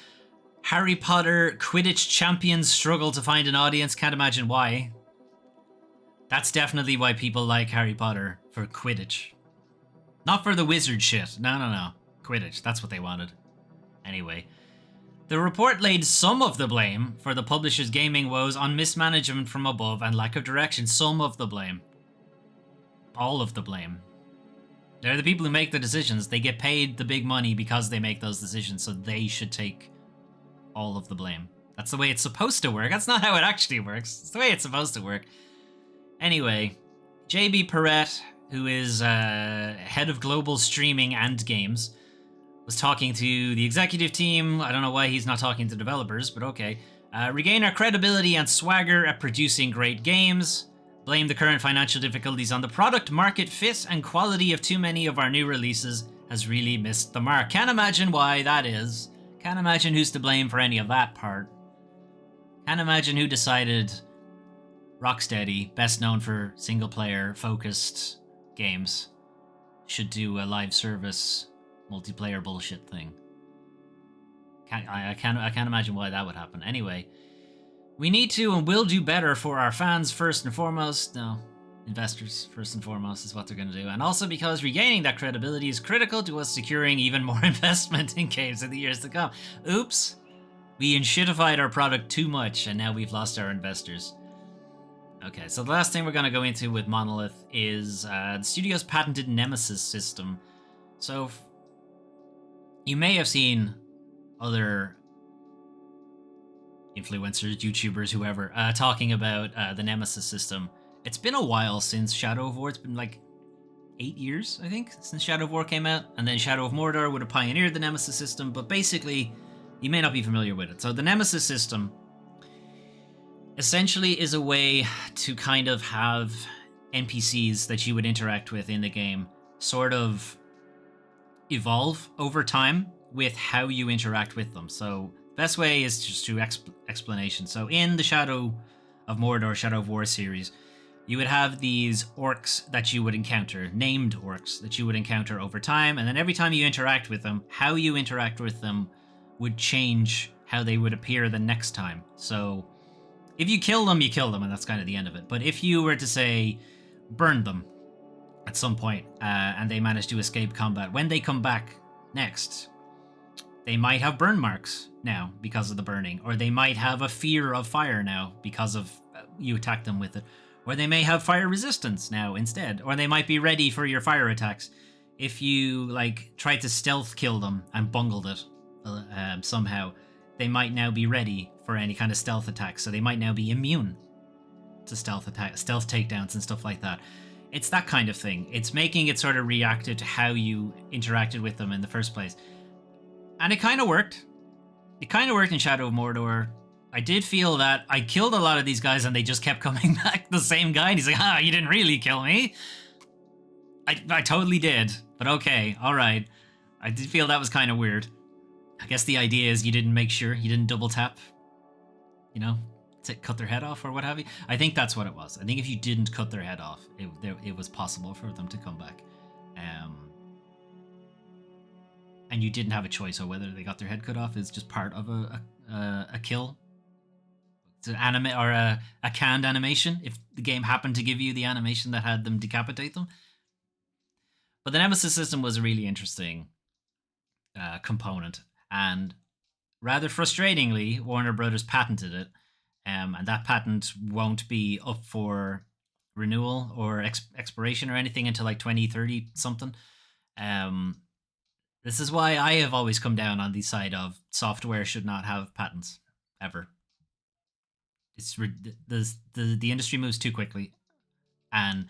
Harry Potter Quidditch champions struggle to find an audience. Can't imagine why. That's definitely why people like Harry Potter, for Quidditch. Not for the wizard shit. No. Quidditch, that's what they wanted. Anyway. The report laid some of the blame for the publisher's gaming woes on mismanagement from above and lack of direction. Some of the blame. All of the blame. They're the people who make the decisions. They get paid the big money because they make those decisions, so they should take all of the blame. That's the way it's supposed to work. That's not how it actually works. It's the way it's supposed to work. Anyway, JB Perrette, who is head of global streaming and games, was talking to the executive team. I don't know why he's not talking to developers, but okay. Regain our credibility and swagger at producing great games. Blame the current financial difficulties on the product market fit and quality of too many of our new releases has really missed the mark. Can't imagine why that is. Can't imagine who's to blame for any of that part. Can't imagine who decided Rocksteady, best known for single-player focused games, should do a live service multiplayer bullshit thing. I can't imagine why that would happen. Anyway, we need to and will do better for our fans first and foremost. No, investors first and foremost is what they're going to do. And also because regaining that credibility is critical to us securing even more investment in games in the years to come. Oops, we enshittified our product too much and now we've lost our investors. Okay, so the last thing we're going to go into with Monolith is the studio's patented Nemesis system. So you may have seen other influencers, YouTubers, whoever, talking about the Nemesis system. It's been a while since Shadow of War. It's been like 8 years, I think, since Shadow of War came out. And then Shadow of Mordor would have pioneered the Nemesis system. But basically, you may not be familiar with it. So the Nemesis system essentially is a way to kind of have NPCs that you would interact with in the game sort of evolve over time with how you interact with them. So best way is just through explanation. So in the Shadow of Mordor, Shadow of War series, you would have these orcs that you would encounter, named orcs that you would encounter over time, and then every time you interact with them, how you interact with them would change how they would appear the next time. So if you kill them, and that's kind of the end of it. But if you were to, say, burn them at some point, and they manage to escape combat, when they come back next, they might have burn marks now because of the burning, or they might have a fear of fire now because of you attacked them with it, or they may have fire resistance now instead, or they might be ready for your fire attacks. If you, like, tried to stealth kill them and bungled it somehow, they might now be ready for any kind of stealth attack, so they might now be immune to stealth takedowns and stuff like that. It's that kind of thing. It's making it sort of reactive to how you interacted with them in the first place. And it kind of worked. it kind of worked in Shadow of Mordor. I did feel that I killed a lot of these guys and they just kept coming back. The same guy, and he's like, you didn't really kill me. I totally did, but okay, alright. I did feel that was kind of weird. I guess the idea is you didn't make sure, you didn't double tap, you know, to cut their head off or what have you. I think that's what it was. I think if you didn't cut their head off, it was possible for them to come back. And you didn't have a choice, or whether they got their head cut off is just part of a kill. It's an anime or a canned animation if the game happened to give you the animation that had them decapitate them. But the Nemesis system was a really interesting component, and rather frustratingly, Warner Brothers patented it, and that patent won't be up for renewal or expiration or anything until like 2030 something. This is why I have always come down on the side of software should not have patents ever. It's the industry moves too quickly, and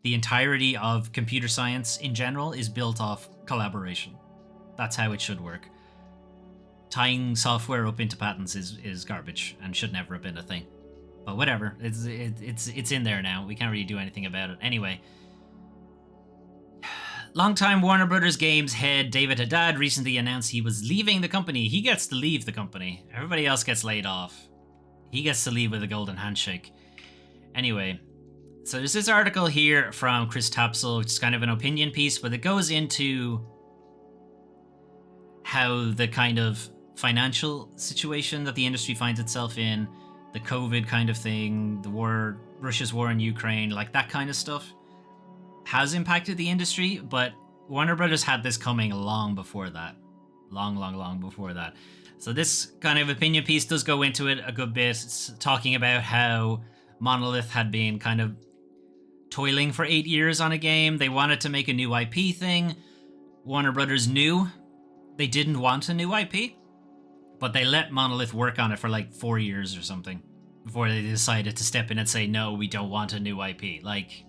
the entirety of computer science in general is built off collaboration. That's how it should work. Tying software up into patents is garbage and should never have been a thing. But whatever, it's in there now. We can't really do anything about it. Anyway, longtime Warner Brothers Games head David Haddad recently announced he was leaving the company. He gets to leave the company. Everybody else gets laid off. He gets to leave with a golden handshake. Anyway, so there's this article here from Chris Tapsell, which is kind of an opinion piece, but it goes into how the kind of financial situation that the industry finds itself in, the COVID kind of thing, the war, Russia's war in Ukraine, like that kind of stuff, has impacted the industry. But Warner Brothers had this coming long before that. Long before that. So this kind of opinion piece does go into it a good bit. It's talking about how Monolith had been kind of toiling for 8 years on a game. They wanted to make a new IP thing. Warner Brothers knew they didn't want a new IP, but they let Monolith work on it for like 4 years or something before they decided to step in and say, no, we don't want a new IP. Like,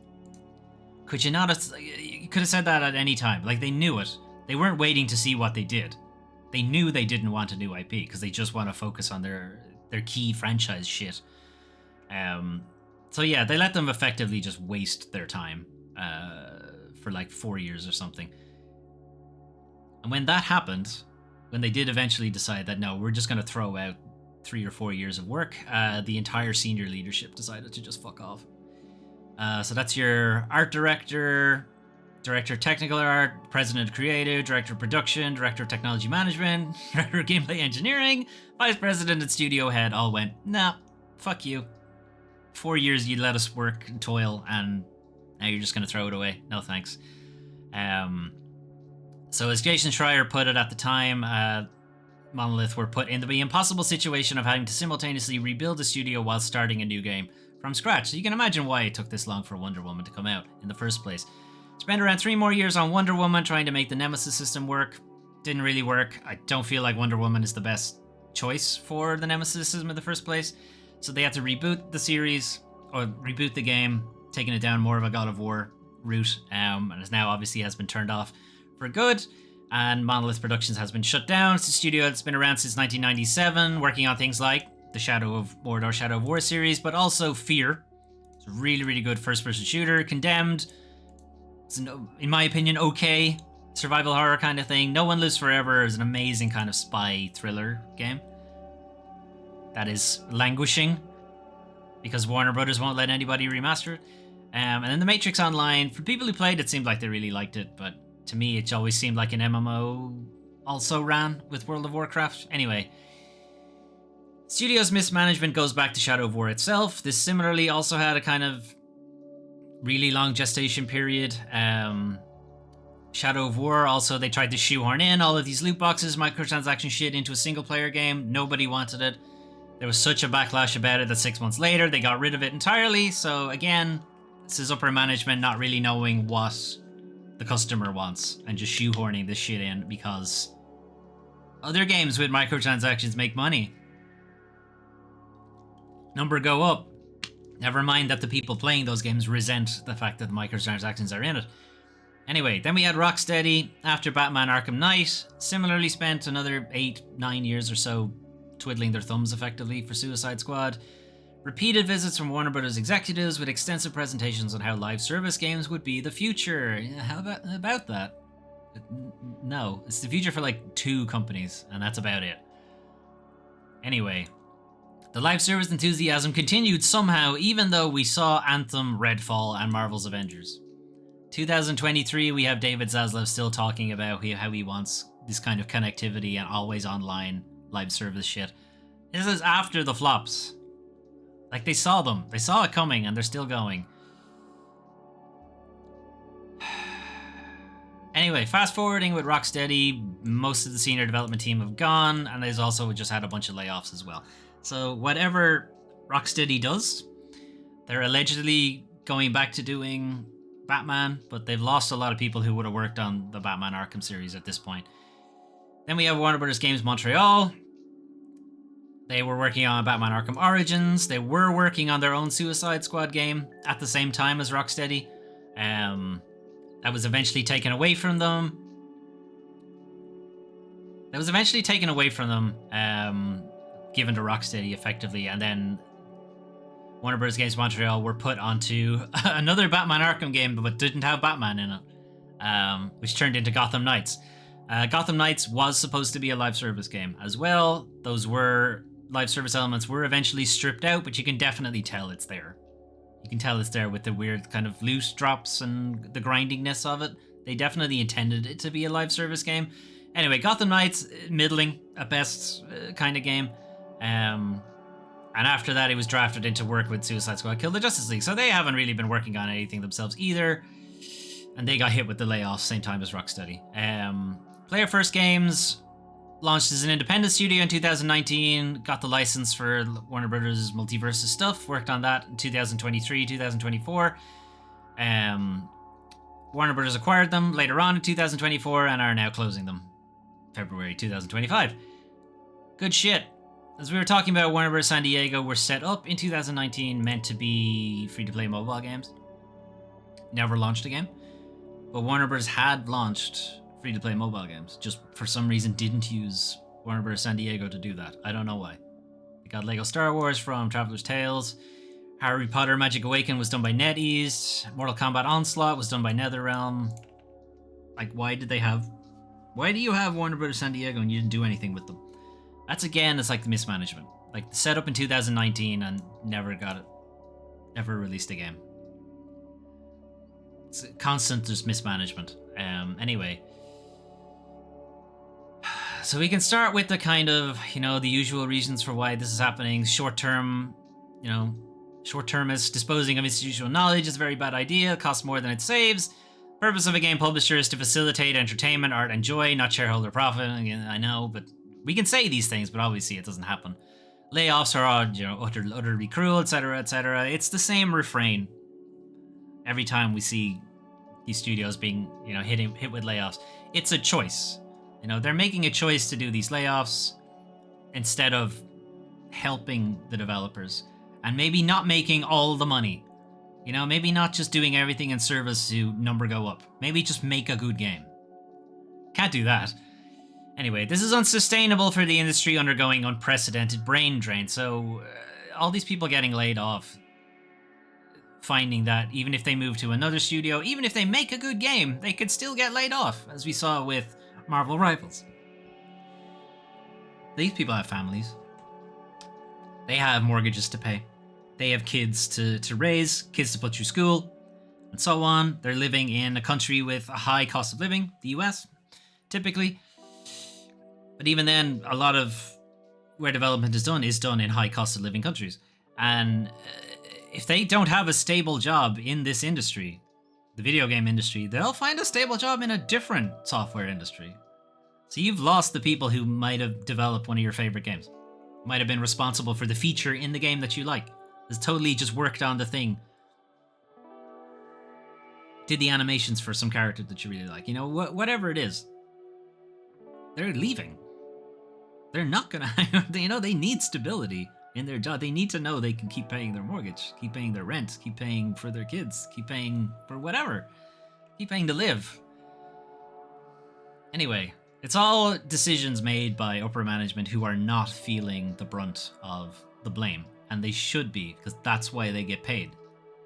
could you not have... You could have said that at any time. Like, they knew it. They weren't waiting to see what they did. They knew they didn't want a new IP because they just want to focus on their key franchise shit. So yeah, they let them effectively just waste their time for like 4 years or something. And when that happened, when they did eventually decide that, no, we're just going to throw out 3 or 4 years of work, the entire senior leadership decided to just fuck off. So that's your art director, director of technical art, president of creative, director of production, director of technology management, director of gameplay engineering, vice president and studio head all went, nah, fuck you. 4 years you let us work and toil, and now you're just going to throw it away. No thanks. So as Jason Schreier put it at the time, Monolith were put in the impossible situation of having to simultaneously rebuild the studio while starting a new game from scratch. So you can imagine why it took this long for Wonder Woman to come out in the first place. Spent around 3 more years on Wonder Woman trying to make the Nemesis system work. Didn't really work. I don't feel like Wonder Woman is the best choice for the Nemesis system in the first place. So they had to reboot the series, or reboot the game, taking it down more of a God of War route, and it now obviously has been turned off for good, and Monolith Productions has been shut down. It's a studio that's been around since 1997, working on things like the Shadow of Mordor, Shadow of War series, but also Fear. It's a really, really good first-person shooter. Condemned. It's, in my opinion, okay survival horror kind of thing. No One Lives Forever is an amazing kind of spy thriller game that is languishing because Warner Brothers won't let anybody remaster it. And then The Matrix Online, for people who played it, seemed like they really liked it, but to me it always seemed like an MMO also ran with World of Warcraft. Anyway, studio's mismanagement goes back to Shadow of War itself. This similarly also had a kind of really long gestation period. Shadow of War, also they tried to shoehorn in all of these loot boxes, microtransaction shit into a single player game. Nobody wanted it. There was such a backlash about it that 6 months later they got rid of it entirely. So again, this is upper management not really knowing what the customer wants and just shoehorning this shit in because other games with microtransactions make money. Number go up. Never mind that the people playing those games resent the fact that the microtransactions are in it. Anyway, then we had Rocksteady after Batman Arkham Knight. Similarly spent another 8-9 years or so twiddling their thumbs effectively for Suicide Squad. Repeated visits from Warner Brothers executives with extensive presentations on how live service games would be the future. How about that? No, it's the future for like 2 companies, and that's about it. Anyway, the live service enthusiasm continued somehow, even though we saw Anthem, Redfall, and Marvel's Avengers. 2023, we have David Zaslav still talking about how he wants this kind of connectivity and always online live service shit. This is after the flops. Like, they saw them. They saw it coming, and they're still going. Anyway, fast forwarding with Rocksteady, most of the senior development team have gone, and they've also just had a bunch of layoffs as well. So whatever Rocksteady does, they're allegedly going back to doing Batman, but they've lost a lot of people who would have worked on the Batman Arkham series at this point. Then we have Warner Brothers Games Montreal. They were working on Batman Arkham Origins. They were working on their own Suicide Squad game at the same time as Rocksteady. That was eventually taken away from them. Given to Rocksteady effectively, and then Warner Bros. Games Montreal were put onto another Batman Arkham game, but didn't have Batman in it, which turned into Gotham Knights. Gotham Knights was supposed to be a live service game as well. Those live service elements were eventually stripped out, but you can definitely tell it's there. You can tell it's there with the weird kind of loose drops and the grindingness of it. They definitely intended it to be a live service game. Anyway, Gotham Knights, middling at best kind of game. And after that, he was drafted into work with Suicide Squad Kill the Justice League. So they haven't really been working on anything themselves either. And they got hit with the layoffs same time as Rocksteady. Player First Games launched as an independent studio in 2019, got the license for Warner Brothers Multiverses stuff, worked on that in 2023, 2024. Warner Brothers acquired them later on in 2024 and are now closing them February 2025. Good shit. As we were talking about, Warner Bros. San Diego were set up in 2019, meant to be free-to-play mobile games. Never launched a game. But Warner Bros. Had launched free-to-play mobile games, just for some reason didn't use Warner Bros. San Diego to do that. I don't know why. They got Lego Star Wars from Traveler's Tales. Harry Potter Magic Awaken was done by NetEase. Mortal Kombat Onslaught was done by NetherRealm. Like, why do you have Warner Bros. San Diego and you didn't do anything with them? That's, again, it's like the mismanagement. Like, set up in 2019 and never released a game. It's constant, just mismanagement. Anyway. So we can start with the kind of, the usual reasons for why this is happening. Short-termist disposing of institutional knowledge is a very bad idea. It costs more than it saves. Purpose of a game publisher is to facilitate entertainment, art, and joy, not shareholder profit. Again, I know, but we can say these things, but obviously it doesn't happen. Layoffs are, utterly cruel, etc., etc. It's the same refrain every time we see these studios being, hit with layoffs. It's a choice. They're making a choice to do these layoffs instead of helping the developers and maybe not making all the money. Maybe not just doing everything in service to number go up. Maybe just make a good game. Can't do that. Anyway, this is unsustainable for the industry undergoing unprecedented brain drain. So all these people getting laid off, finding that even if they move to another studio, even if they make a good game, they could still get laid off, as we saw with Marvel Rivals. These people have families. They have mortgages to pay. They have kids to raise, kids to put through school, and so on. They're living in a country with a high cost of living, the US, typically. But even then, a lot of where development is done in high cost of living countries. And if they don't have a stable job in this industry, the video game industry, they'll find a stable job in a different software industry. So you've lost the people who might have developed one of your favorite games. Might have been responsible for the feature in the game that you like. Has totally just worked on the thing. Did the animations for some character that you really like. Whatever it is. They're leaving. They're not gonna, they need stability in their job. They need to know they can keep paying their mortgage, keep paying their rent, keep paying for their kids, keep paying for whatever. Keep paying to live. Anyway, It's all decisions made by upper management who are not feeling the brunt of the blame. And they should be, because that's why they get paid.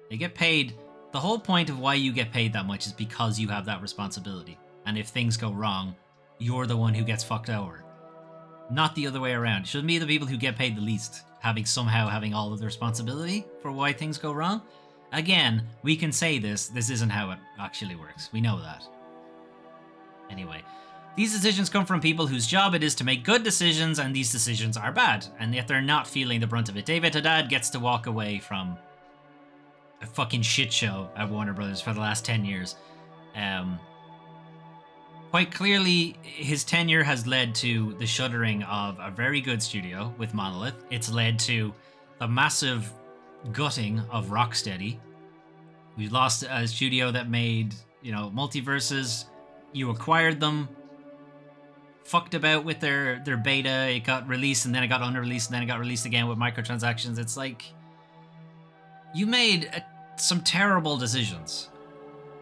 They get paid. The whole point of why you get paid that much is because you have that responsibility. And if things go wrong, you're the one who gets fucked over. Not the other way around. It shouldn't be the people who get paid the least having all of the responsibility for why things go wrong. Again, we can say this isn't how it actually works. We know that. Anyway, these decisions come from people whose job it is to make good decisions, and these decisions are bad, and yet they're not feeling the brunt of it. David Haddad gets to walk away from a fucking shit show at Warner Brothers for the last 10 years. Quite clearly, his tenure has led to the shuttering of a very good studio with Monolith. It's led to the massive gutting of Rocksteady. We lost a studio that made, multiverses. You acquired them, fucked about with their beta. It got released and then it got unreleased and then it got released again with microtransactions. It's like you made some terrible decisions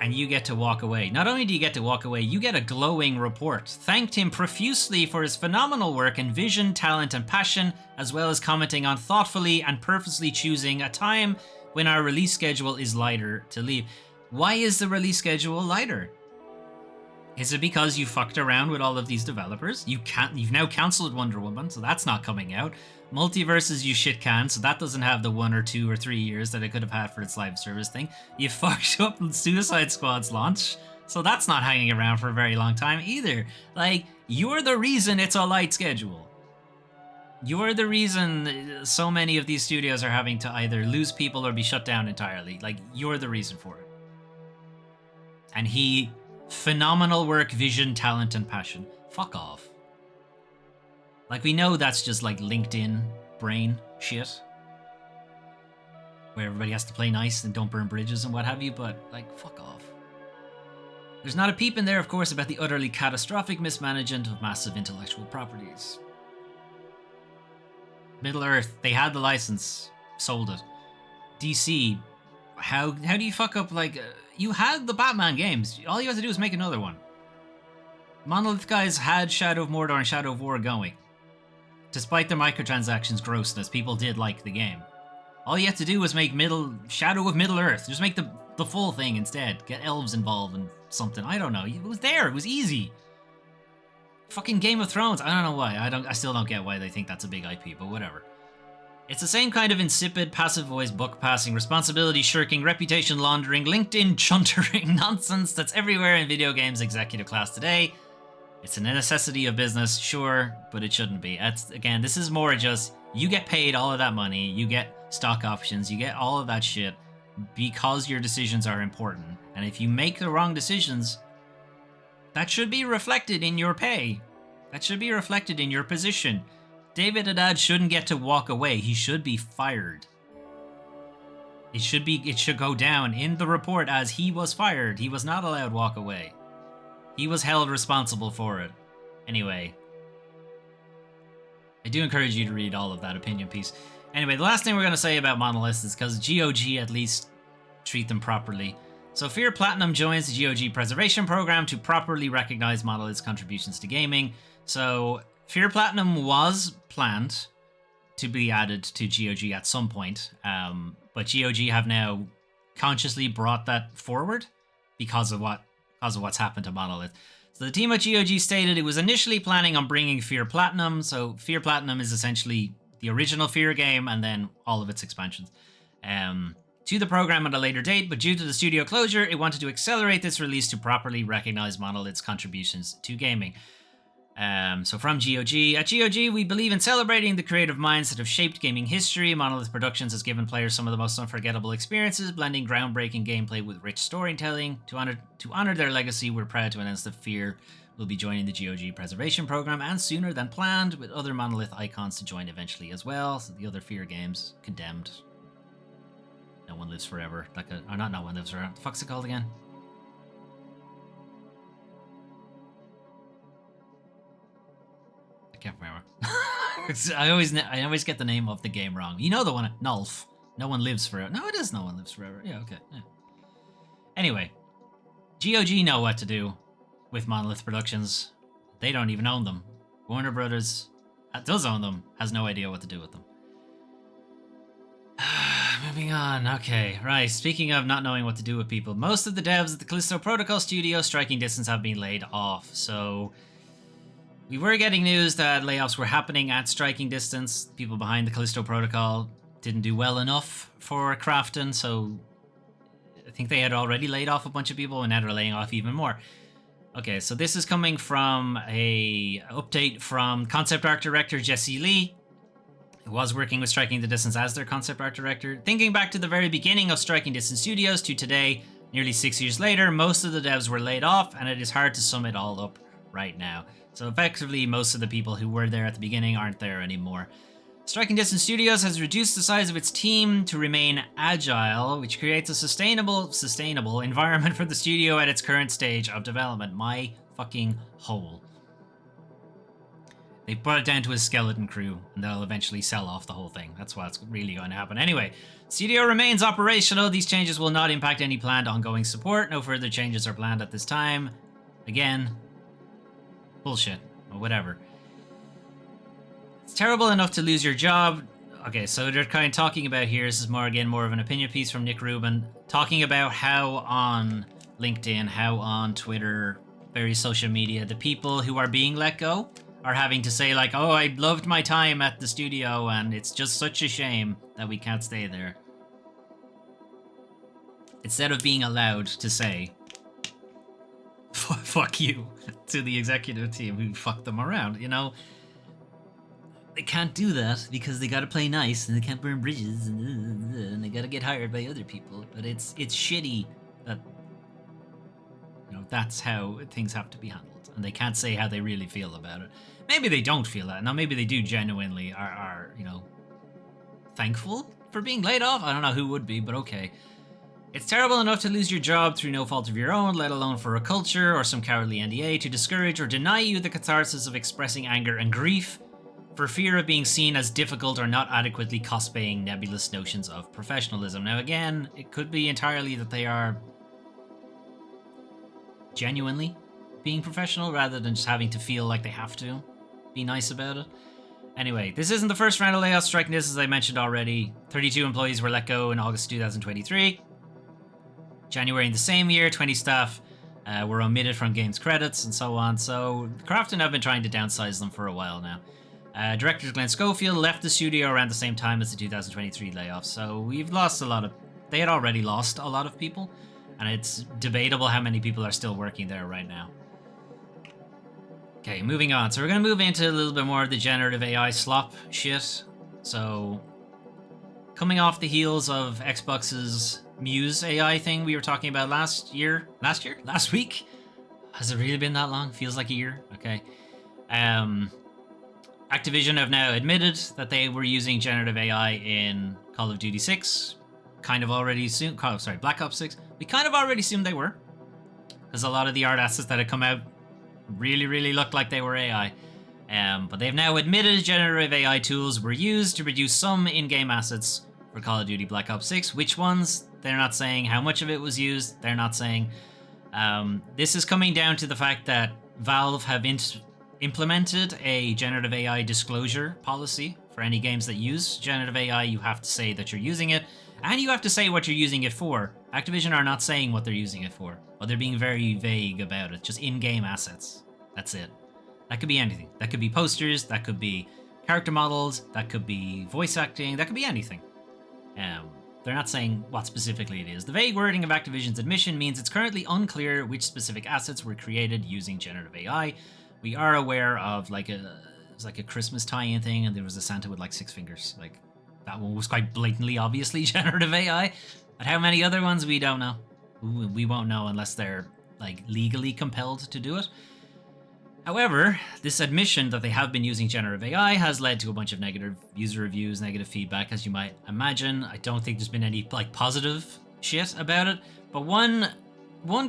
and you get to walk away. Not only do you get to walk away, you get a glowing report. Thanked him profusely for his phenomenal work and vision, talent and passion, as well as commenting on thoughtfully and purposely choosing a time when our release schedule is lighter to leave. Why is the release schedule lighter? Is it because you fucked around with all of these developers? You've now cancelled Wonder Woman, so that's not coming out. Multiverses you shit can, so that doesn't have the 1 or 2 or 3 years that it could have had for its live service thing. You fucked up Suicide Squad's launch, so that's not hanging around for a very long time either. Like, you're the reason it's a light schedule. You're the reason so many of these studios are having to either lose people or be shut down entirely. Like, you're the reason for it. And phenomenal work, vision, talent, and passion. Fuck off. Like, we know that's just like LinkedIn brain shit, where everybody has to play nice and don't burn bridges and what have you, but, like, fuck off. There's not a peep in there, of course, about the utterly catastrophic mismanagement of massive intellectual properties. Middle-earth, they had the license, sold it. DC, how do you fuck up, like... you had the Batman games. All you have to do is make another one. Monolith guys had Shadow of Mordor and Shadow of War going. Despite their microtransactions grossness, people did like the game. All you had to do was make Shadow of Middle-earth. Just make the full thing instead. Get elves involved and something. I don't know. It was there. It was easy. Fucking Game of Thrones. I don't know why. I still don't get why they think that's a big IP, but whatever. It's the same kind of insipid, passive voice, buck passing, responsibility shirking, reputation laundering, LinkedIn chuntering nonsense that's everywhere in video games executive class today. It's a necessity of business, sure, but it shouldn't be. Again, this is more just, you get paid all of that money, you get stock options, you get all of that shit because your decisions are important. And if you make the wrong decisions, that should be reflected in your pay. That should be reflected in your position. David Haddad shouldn't get to walk away. He should be fired. It should go down in the report as he was fired. He was not allowed to walk away. He was held responsible for it. Anyway, I do encourage you to read all of that opinion piece. Anyway, the last thing we're going to say about Monolith is because GOG at least treat them properly. So Fear Platinum joins the GOG Preservation Program to properly recognize Monolith's contributions to gaming. So Fear Platinum was planned to be added to GOG at some point, but GOG have now consciously brought that forward because of what's happened to Monolith. So the team at GOG stated it was initially planning on bringing Fear Platinum. So Fear Platinum is essentially the original Fear game and then all of its expansions to the program at a later date, but due to the studio closure, it wanted to accelerate this release to properly recognize Monolith's contributions to gaming. So from GOG, at GOG, we believe in celebrating the creative minds that have shaped gaming history. Monolith Productions has given players some of the most unforgettable experiences, blending groundbreaking gameplay with rich storytelling. To honor their legacy, we're proud to announce that Fear will be joining the GOG Preservation Program, and sooner than planned, with other Monolith icons to join eventually as well. So the other Fear games, Condemned, No One Lives Forever, or not No One Lives Forever, what the fuck's it called again? Can't remember. I always get the name of the game wrong. You know the one, Nulf. No One Lives Forever. No, it is No One Lives Forever. Yeah, okay. Yeah. Anyway, GOG know what to do with Monolith Productions. They don't even own them. Warner Brothers does own them, has no idea what to do with them. Moving on. Okay, right. Speaking of not knowing what to do with people, most of the devs at the Callisto Protocol studio Striking Distance have been laid off. So we were getting news that layoffs were happening at Striking Distance. People behind the Callisto Protocol didn't do well enough for Crafton, so I think they had already laid off a bunch of people and now they're laying off even more. Okay, so this is coming from a update from concept art director Jesse Lee, who was working with Striking the Distance as their concept art director. Thinking back to the very beginning of Striking Distance Studios to today, nearly 6 years later, most of the devs were laid off, and it is hard to sum it all up right now. So effectively, most of the people who were there at the beginning aren't there anymore. Striking Distance Studios has reduced the size of its team to remain agile, which creates a sustainable environment for the studio at its current stage of development. My fucking hole. They brought it down to a skeleton crew, and they'll eventually sell off the whole thing. That's what's really going to happen. Anyway, studio remains operational. These changes will not impact any planned ongoing support. No further changes are planned at this time. Again, bullshit, or whatever. It's terrible enough to lose your job. Okay, so they're kind of talking about here, this is more of an opinion piece from Nick Rubin, talking about how on LinkedIn, how on Twitter, various social media, the people who are being let go are having to say like, oh, I loved my time at the studio and it's just such a shame that we can't stay there. Instead of being allowed to say, fuck you to the executive team who fucked them around, you know? They can't do that because they gotta play nice and they can't burn bridges and they gotta get hired by other people. But it's shitty that, you know, that's how things have to be handled. And they can't say how they really feel about it. Maybe they don't feel that. Now, maybe they do genuinely are you know, thankful for being laid off. I don't know who would be, but okay. It's terrible enough to lose your job through no fault of your own, let alone for a culture or some cowardly NDA to discourage or deny you the catharsis of expressing anger and grief for fear of being seen as difficult or not adequately cosplaying nebulous notions of professionalism. Now again, it could be entirely that they are genuinely being professional rather than just having to feel like they have to be nice about it. Anyway, this isn't the first round of layoffs striking this, as I mentioned already. 32 employees were let go in August 2023. January in the same year, 20 staff were omitted from games credits and so on. So Crafton have been trying to downsize them for a while now. Director Glenn Schofield left the studio around the same time as the 2023 layoffs, so we've lost a lot of... They had already lost a lot of people, and it's debatable how many people are still working there right now. Okay, moving on. So we're going to move into a little bit more of the generative AI slop shit. So, coming off the heels of Xbox's Muse AI thing we were talking about last week? Has it really been that long? Feels like a year. Okay. Activision have now admitted that they were using generative AI in Call of Duty 6. Kind of already assumed... Black Ops 6. We kind of already assumed they were. Because a lot of the art assets that had come out really looked like they were AI. But they've now admitted generative AI tools were used to produce some in-game assets for Call of Duty Black Ops 6. Which ones? They're not saying. How much of it was used? They're not saying. This is coming down to the fact that Valve have implemented a generative AI disclosure policy. For any games that use generative AI, you have to say that you're using it, and you have to say what you're using it for. Activision are not saying what they're using it for, but they're being very vague about it. Just in-game assets. That's it. That could be anything. That could be posters, that could be character models, that could be voice acting, that could be anything. They're not saying what specifically it is. The vague wording of Activision's admission means it's currently unclear which specific assets were created using generative AI. We are aware of it was like a Christmas tie-in thing, and there was a Santa with like 6 fingers. Like, that one was quite blatantly, obviously generative AI. But how many other ones, we don't know. We won't know unless they're like legally compelled to do it. However, this admission that they have been using generative AI has led to a bunch of negative user reviews, negative feedback, as you might imagine. I don't think there's been any like positive shit about it, but one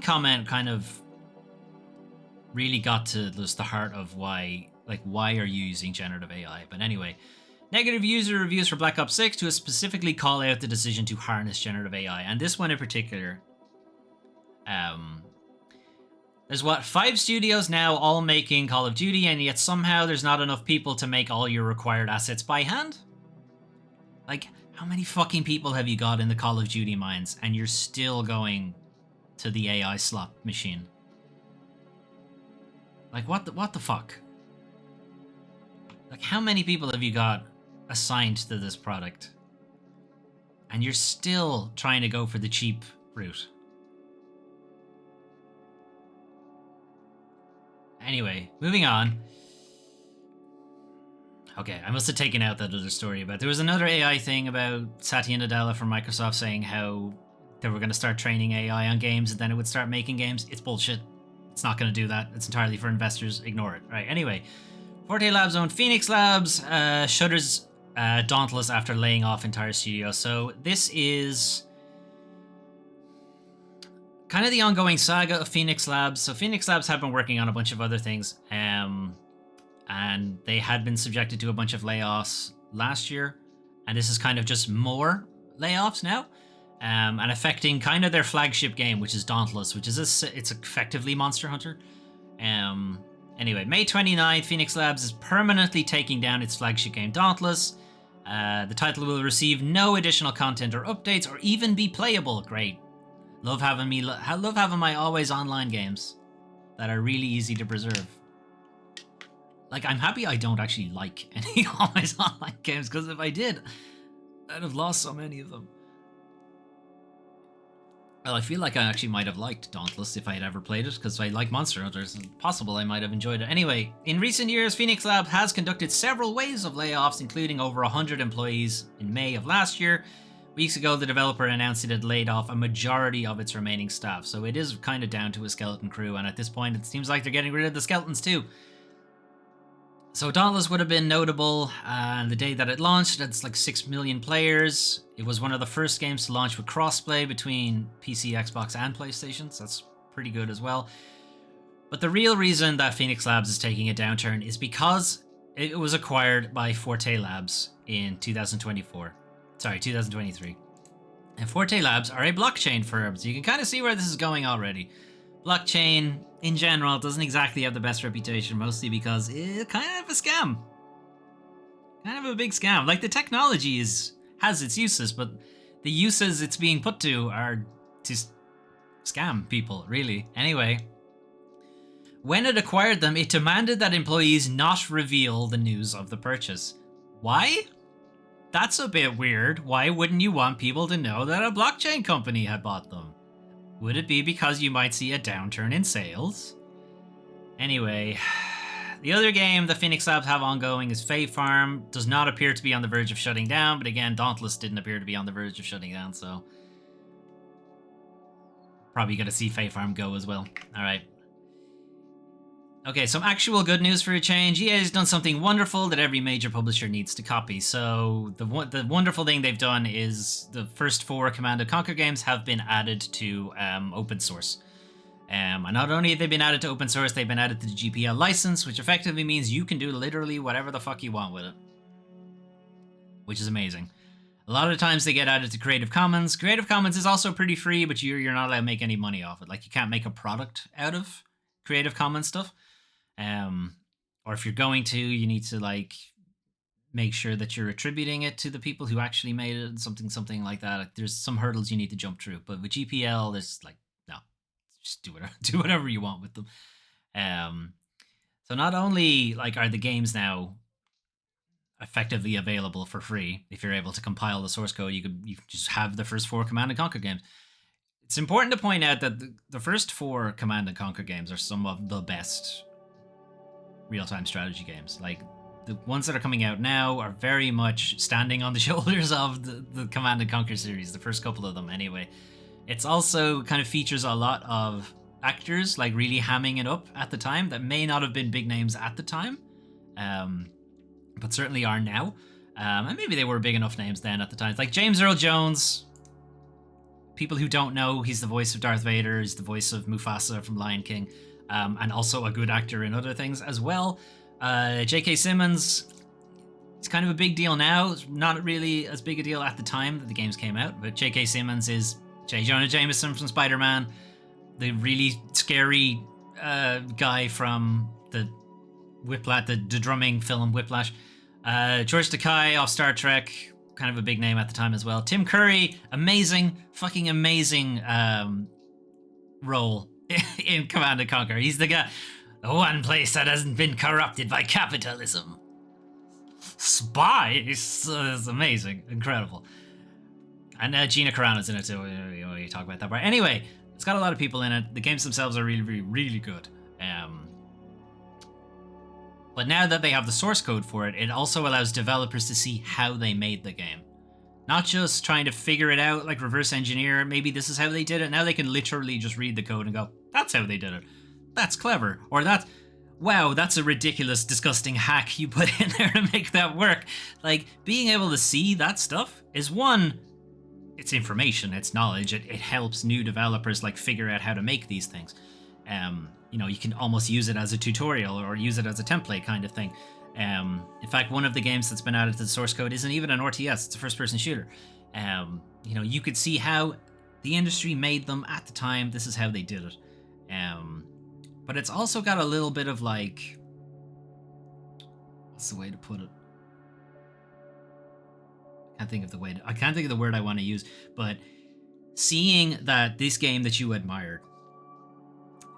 comment kind of really got to just the heart of why are you using generative AI? But anyway, negative user reviews for Black Ops 6 to specifically call out the decision to harness generative AI, and this one in particular, There's what, 5 studios now all making Call of Duty, and yet somehow there's not enough people to make all your required assets by hand? Like, how many fucking people have you got in the Call of Duty mines, and you're still going to the AI slot machine? Like, what the fuck? Like, how many people have you got assigned to this product? And you're still trying to go for the cheap route. Anyway, moving on. Okay, I must have taken out that other story about... There was another AI thing about Satya Nadella from Microsoft saying how they were going to start training AI on games and then it would start making games. It's bullshit. It's not going to do that. It's entirely for investors. Ignore it. Right, anyway. Forte Labs owned Phoenix Labs shutters Dauntless after laying off entire studio. So this is kind of the ongoing saga of Phoenix Labs. So Phoenix Labs have been working on a bunch of other things, and they had been subjected to a bunch of layoffs last year, and this is kind of just more layoffs now, and affecting kind of their flagship game, which is Dauntless, which is it's effectively Monster Hunter. Anyway, May 29th, Phoenix Labs is permanently taking down its flagship game, Dauntless. The title will receive no additional content or updates, or even be playable. Great. Love having my always online games that are really easy to preserve. Like, I'm happy I don't actually like any always online games, because if I did, I'd have lost so many of them. Well, I feel like I actually might have liked Dauntless if I had ever played it, because I like Monster Hunter. It's possible I might have enjoyed it. Anyway, in recent years, Phoenix Lab has conducted several waves of layoffs, including over 100 employees in May of last year. Weeks ago, the developer announced it had laid off a majority of its remaining staff, so it is kind of down to a skeleton crew, and at this point, it seems like they're getting rid of the skeletons too. So Dauntless would have been notable the day that it launched. It's like 6 million players. It was one of the first games to launch with crossplay between PC, Xbox, and PlayStation, so that's pretty good as well. But the real reason that Phoenix Labs is taking a downturn is because it was acquired by Forte Labs in 2023. And Forte Labs are a blockchain firm, so you can kind of see where this is going already. Blockchain, in general, doesn't exactly have the best reputation, mostly because it's kind of a scam. Kind of a big scam. Like, the technology has its uses, but the uses it's being put to are to scam people, really. Anyway, when it acquired them, it demanded that employees not reveal the news of the purchase. Why? That's a bit weird. Why wouldn't you want people to know that a blockchain company had bought them? Would it be because you might see a downturn in sales? Anyway, the other game the Phoenix Labs have ongoing is Fae Farm. Does not appear to be on the verge of shutting down, but again, Dauntless didn't appear to be on the verge of shutting down, so probably gonna see Fae Farm go as well. Alright. Okay, some actual good news for a change. EA has done something wonderful that every major publisher needs to copy. So the wonderful thing they've done is the first 4 Command & Conquer games have been added to open source. And not only have they been added to open source, they've been added to the GPL license, which effectively means you can do literally whatever the fuck you want with it. Which is amazing. A lot of times they get added to Creative Commons. Creative Commons is also pretty free, but you're not allowed to make any money off it. Like, you can't make a product out of Creative Commons stuff. Or if you're going to, you need to, like, make sure that you're attributing it to the people who actually made it, something like that. Like, there's some hurdles you need to jump through. But with GPL, there's like, no, just do whatever you want with them. So not only, like, are the games now effectively available for free, if you're able to compile the source code, you can just have the first 4 Command & Conquer games. It's important to point out that the first 4 Command & Conquer games are some of the best real-time strategy games. Like, the ones that are coming out now are very much standing on the shoulders of the Command & Conquer series, the first couple of them anyway. It's also kind of features a lot of actors, like, really hamming it up at the time that may not have been big names at the time, but certainly are now. And maybe they were big enough names then at the time. Like James Earl Jones. People who don't know, he's the voice of Darth Vader, he's the voice of Mufasa from Lion King. And also a good actor in other things as well. J.K. Simmons, it's kind of a big deal now. It's not really as big a deal at the time that the games came out, but J.K. Simmons is J. Jonah Jameson from Spider-Man, the really scary guy from the Whiplash, the drumming film Whiplash. George Takei off Star Trek, kind of a big name at the time as well. Tim Curry, fucking amazing role in Command & Conquer. He's the guy, the one place that hasn't been corrupted by capitalism. Spies! It's amazing, incredible. And Gina Carano's in it too. You talk about that part. Anyway, it's got a lot of people in it. The games themselves are really, really, really good. But now that they have the source code for it, it also allows developers to see how they made the game. Not just trying to figure it out, like reverse engineer, maybe this is how they did it. Now they can literally just read the code and go, that's how they did it. That's clever. Or wow, that's a ridiculous, disgusting hack you put in there to make that work. Like, being able to see that stuff is one, it's information, it's knowledge. It helps new developers like figure out how to make these things. You can almost use it as a tutorial or use it as a template kind of thing. In fact, one of the games that's been added to the source code isn't even an RTS, it's a first-person shooter. You could see how the industry made them at the time. This is how they did it. But it's also got a little bit of like, what's the way to put it? I can't think of the word I want to use, but seeing that this game that you admired,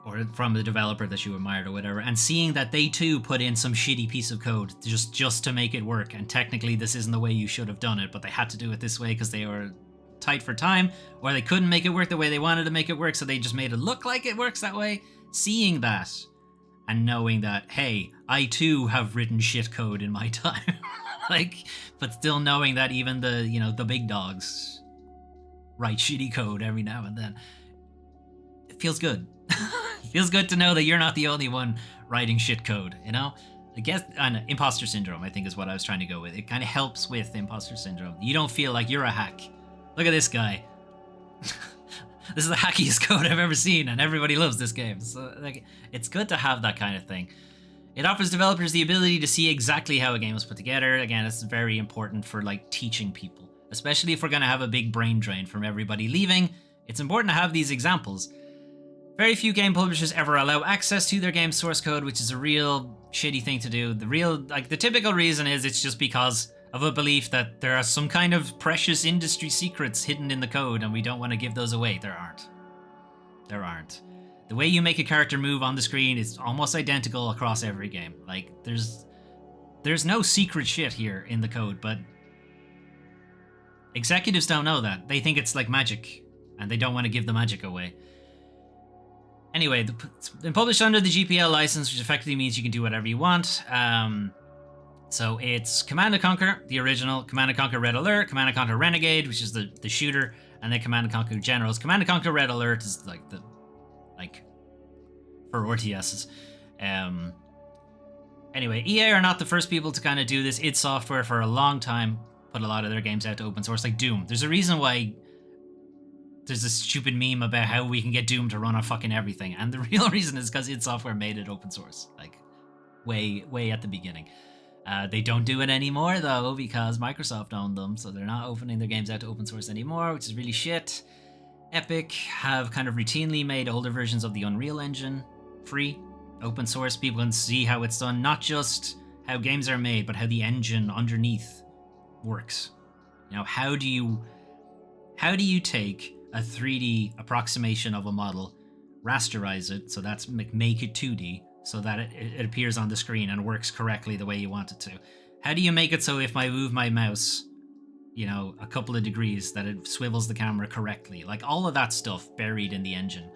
or from the developer that you admired or whatever, and seeing that they too put in some shitty piece of code just to make it work, and technically this isn't the way you should have done it, but they had to do it this way because they were tight for time, or they couldn't make it work the way they wanted to make it work, so they just made it look like it works that way. Seeing that and knowing that, hey, I too have written shit code in my time, but still knowing that even the big dogs write shitty code every now and then, it feels good. It feels good to know that you're not the only one writing shit code, I guess, and imposter syndrome, I think, is what I was trying to go with. It kind of helps with imposter syndrome. You don't feel like you're a hack. Look at this guy. This is the hackiest code I've ever seen, and everybody loves this game. So, it's good to have that kind of thing. It offers developers the ability to see exactly how a game was put together. Again, it's very important for, teaching people. Especially if we're going to have a big brain drain from everybody leaving. It's important to have these examples. Very few game publishers ever allow access to their game's source code, which is a real shitty thing to do. The typical reason is it's just because of a belief that there are some kind of precious industry secrets hidden in the code and we don't want to give those away. There aren't. The way you make a character move on the screen is almost identical across every game. There's no secret shit here in the code, but executives don't know that. They think it's like magic, and they don't want to give the magic away. Anyway, it's been published under the GPL license, which effectively means you can do whatever you want. So it's Command & Conquer, the original, Command & Conquer Red Alert, Command & Conquer Renegade, which is the shooter, and then Command & Conquer Generals. Command & Conquer Red Alert is for RTSs. Anyway, EA are not the first people to kind of do this. id Software for a long time put a lot of their games out to open source, like Doom. There's a reason why there's this stupid meme about how we can get Doom to run on fucking everything, and the real reason is because id Software made it open source, way at the beginning. They don't do it anymore though because Microsoft owned them, so they're not opening their games out to open source anymore, which is really shit. Epic have kind of routinely made older versions of the Unreal Engine free, open source. People can see how it's done, not just how games are made, but how the engine underneath works. How do you take a 3D approximation of a model, rasterize it, so that's make it 2D, so that it appears on the screen and works correctly the way you want it to? How do you make it so if I move my mouse, a couple of degrees, that it swivels the camera correctly? All of that stuff buried in the engine.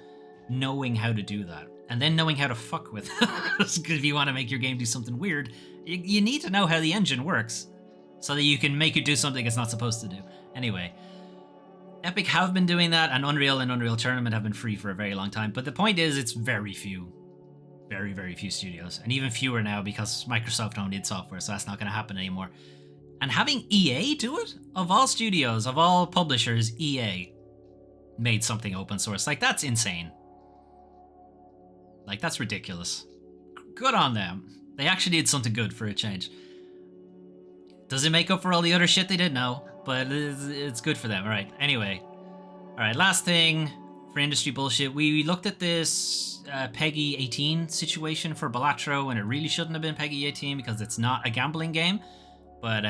Knowing how to do that. And then knowing how to fuck with it. Because if you want to make your game do something weird, you need to know how the engine works, so that you can make it do something it's not supposed to do. Anyway, Epic have been doing that, and Unreal and Unreal Tournament have been free for a very long time. But the point is, it's very few. Very, very few studios. And even fewer now because Microsoft owned id Software, so that's not going to happen anymore. And having EA do it? Of all studios, of all publishers, EA made something open source. That's insane. That's ridiculous. Good on them. They actually did something good for a change. Does it make up for all the other shit they did? No. But it's good for them. Alright, anyway. Alright, last thing for industry bullshit. We looked at this Peggy 18 situation for Balatro, and it really shouldn't have been Peggy 18 because it's not a gambling game. But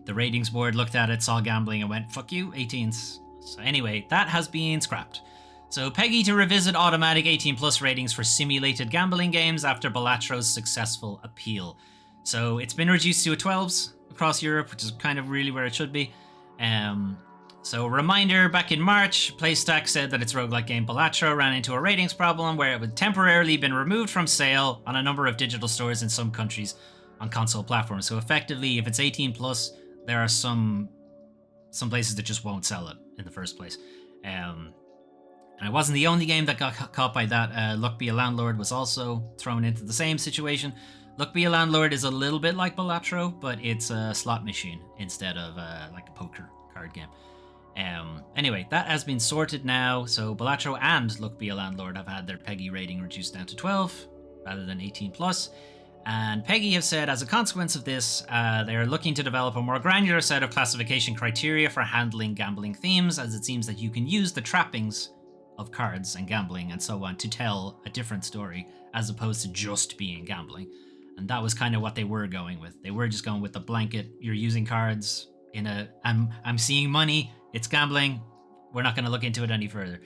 the ratings board looked at it, saw gambling, and went, fuck you, 18s. So anyway, that has been scrapped. So Peggy to revisit automatic 18 plus ratings for simulated gambling games after Balatro's successful appeal. So it's been reduced to a 12s across Europe, which is kind of really where it should be. So reminder, back in March, PlayStack said that its roguelike game Balatro ran into a ratings problem where it had temporarily been removed from sale on a number of digital stores in some countries on console platforms. So effectively, if it's 18 plus, there are some places that just won't sell it in the first place. And it wasn't the only game that got caught by that. Luck Be a Landlord was also thrown into the same situation. Luck Be a Landlord is a little bit like Balatro, but it's a slot machine instead of like a poker card game. Anyway, that has been sorted now. So Balatro and Luck Be a Landlord have had their Peggy rating reduced down to 12 rather than 18 plus. And Peggy have said, as a consequence of this, they're looking to develop a more granular set of classification criteria for handling gambling themes, as it seems that you can use the trappings of cards and gambling and so on to tell a different story as opposed to just being gambling. And that was kind of what they were going with. They were just going with the blanket, you're using cards in a I'm seeing money, it's gambling, we're not going to look into it any further.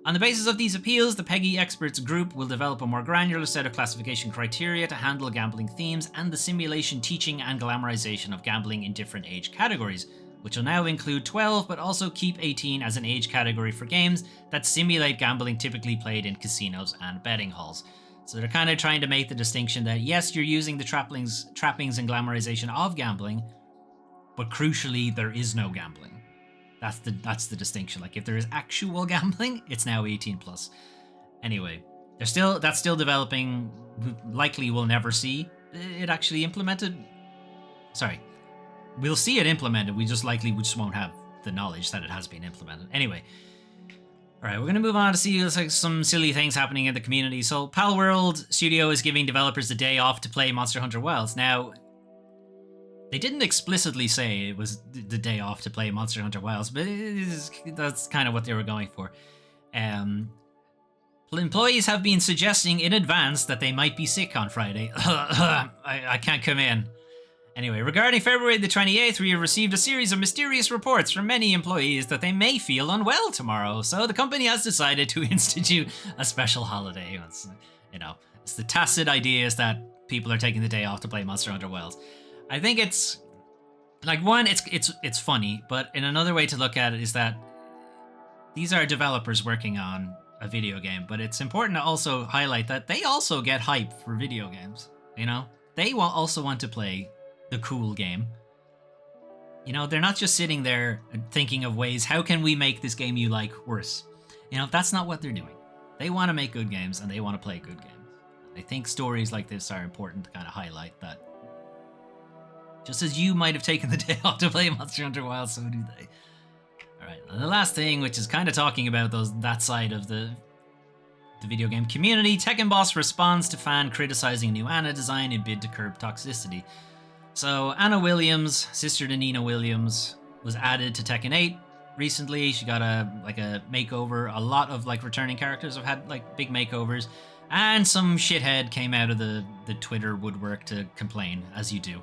On the basis of these appeals, the Peggy Experts Group will develop a more granular set of classification criteria to handle gambling themes and the simulation, teaching, and glamorization of gambling in different age categories, which will now include 12, but also keep 18 as an age category for games that simulate gambling typically played in casinos and betting halls. So they're kind of trying to make the distinction that, yes, you're using the trappings and glamorization of gambling, but crucially, there is no gambling. That's the distinction. Like, if there is actual gambling, it's now 18 plus. Anyway, that's still developing. Likely we'll never see it actually implemented. Sorry. We'll see it implemented. We just won't have the knowledge that it has been implemented. Anyway. Alright, we're going to move on to see some silly things happening in the community. So, Palworld Studio is giving developers the day off to play Monster Hunter Wilds. Now, they didn't explicitly say it was the day off to play Monster Hunter Wilds, but that's kind of what they were going for. Employees have been suggesting in advance that they might be sick on Friday. I can't come in. Anyway, regarding February the 28th, we have received a series of mysterious reports from many employees that they may feel unwell tomorrow, so the company has decided to institute a special holiday. It's the tacit idea is that people are taking the day off to play Monster Hunter Wilds. I think it's like, one, it's funny, but in another way to look at it is that these are developers working on a video game, but it's important to also highlight that they also get hype for video games. They also want to play the cool game. They're not just sitting there thinking of ways, how can we make this game you like worse? That's not what they're doing. They want to make good games and they want to play good games. I think stories like this are important to kind of highlight that. Just as you might have taken the day off to play Monster Hunter Wilds, so do they. Alright, and the last thing, which is kind of talking about that side of the video game community, Tekken Boss responds to fan criticizing new Anna design in bid to curb toxicity. So Anna Williams, sister to Nina Williams, was added to Tekken 8 recently. She got a makeover. A lot of returning characters have had big makeovers, and some shithead came out of the Twitter woodwork to complain, as you do.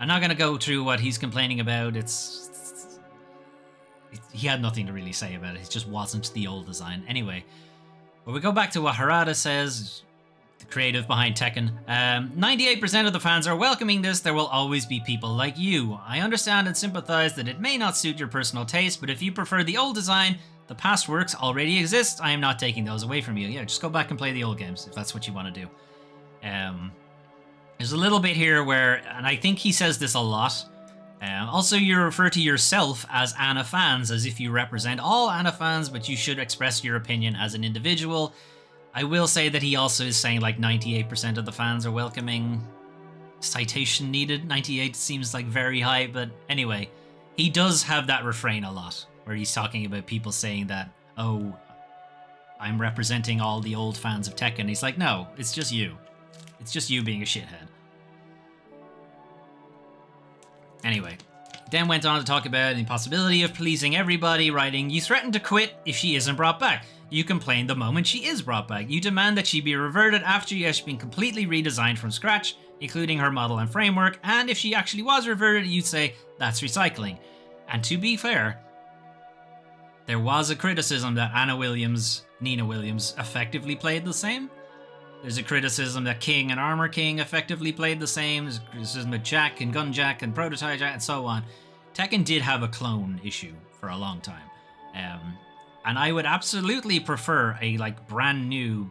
I'm not going to go through what he's complaining about. He had nothing to really say about it. It just wasn't the old design. Anyway, but we go back to what Harada says, the creative behind Tekken. 98% of the fans are welcoming this. There will always be people like you. I understand and sympathize that it may not suit your personal taste, but if you prefer the old design, the past works already exist. I am not taking those away from you. Yeah, just go back and play the old games if that's what you want to do. There's a little bit here where, and I think he says this a lot, also you refer to yourself as Anna fans, as if you represent all Anna fans, but you should express your opinion as an individual. I will say that he also is saying 98% of the fans are welcoming. Citation needed. 98 seems very high, but anyway, he does have that refrain a lot, where he's talking about people saying that, oh, I'm representing all the old fans of Tekken. He's like, no, it's just you. It's just you being a shithead. Anyway, Then went on to talk about the impossibility of pleasing everybody, writing, "You threaten to quit if she isn't brought back. You complain the moment she is brought back. You demand that she be reverted after she has been completely redesigned from scratch, including her model and framework, and if she actually was reverted, you'd say, that's recycling." And to be fair, there was a criticism that Nina Williams effectively played the same. There's a criticism that King and Armor King effectively played the same. There's a criticism that Jack and Gunjack and Prototype Jack and so on. Tekken did have a clone issue for a long time. And I would absolutely prefer a brand new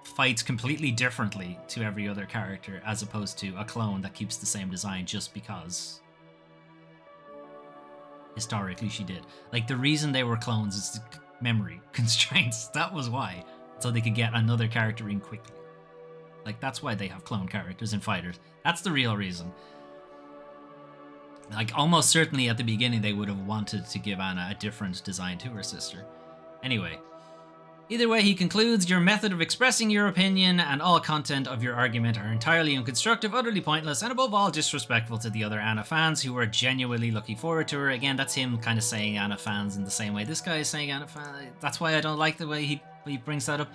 fights completely differently to every other character as opposed to a clone that keeps the same design just because historically she did. The reason they were clones is the memory constraints. That was why. So they could get another character in quickly. That's why they have clone characters in fighters. That's the real reason. Almost certainly at the beginning they would have wanted to give Anna a different design to her sister. Anyway, either way, he concludes, "Your method of expressing your opinion and all content of your argument are entirely unconstructive, utterly pointless, and above all disrespectful to the other Anna fans who are genuinely looking forward to her." Again, that's him kind of saying Anna fans in the same way this guy is saying Anna fans. That's why I don't like the way he brings that up.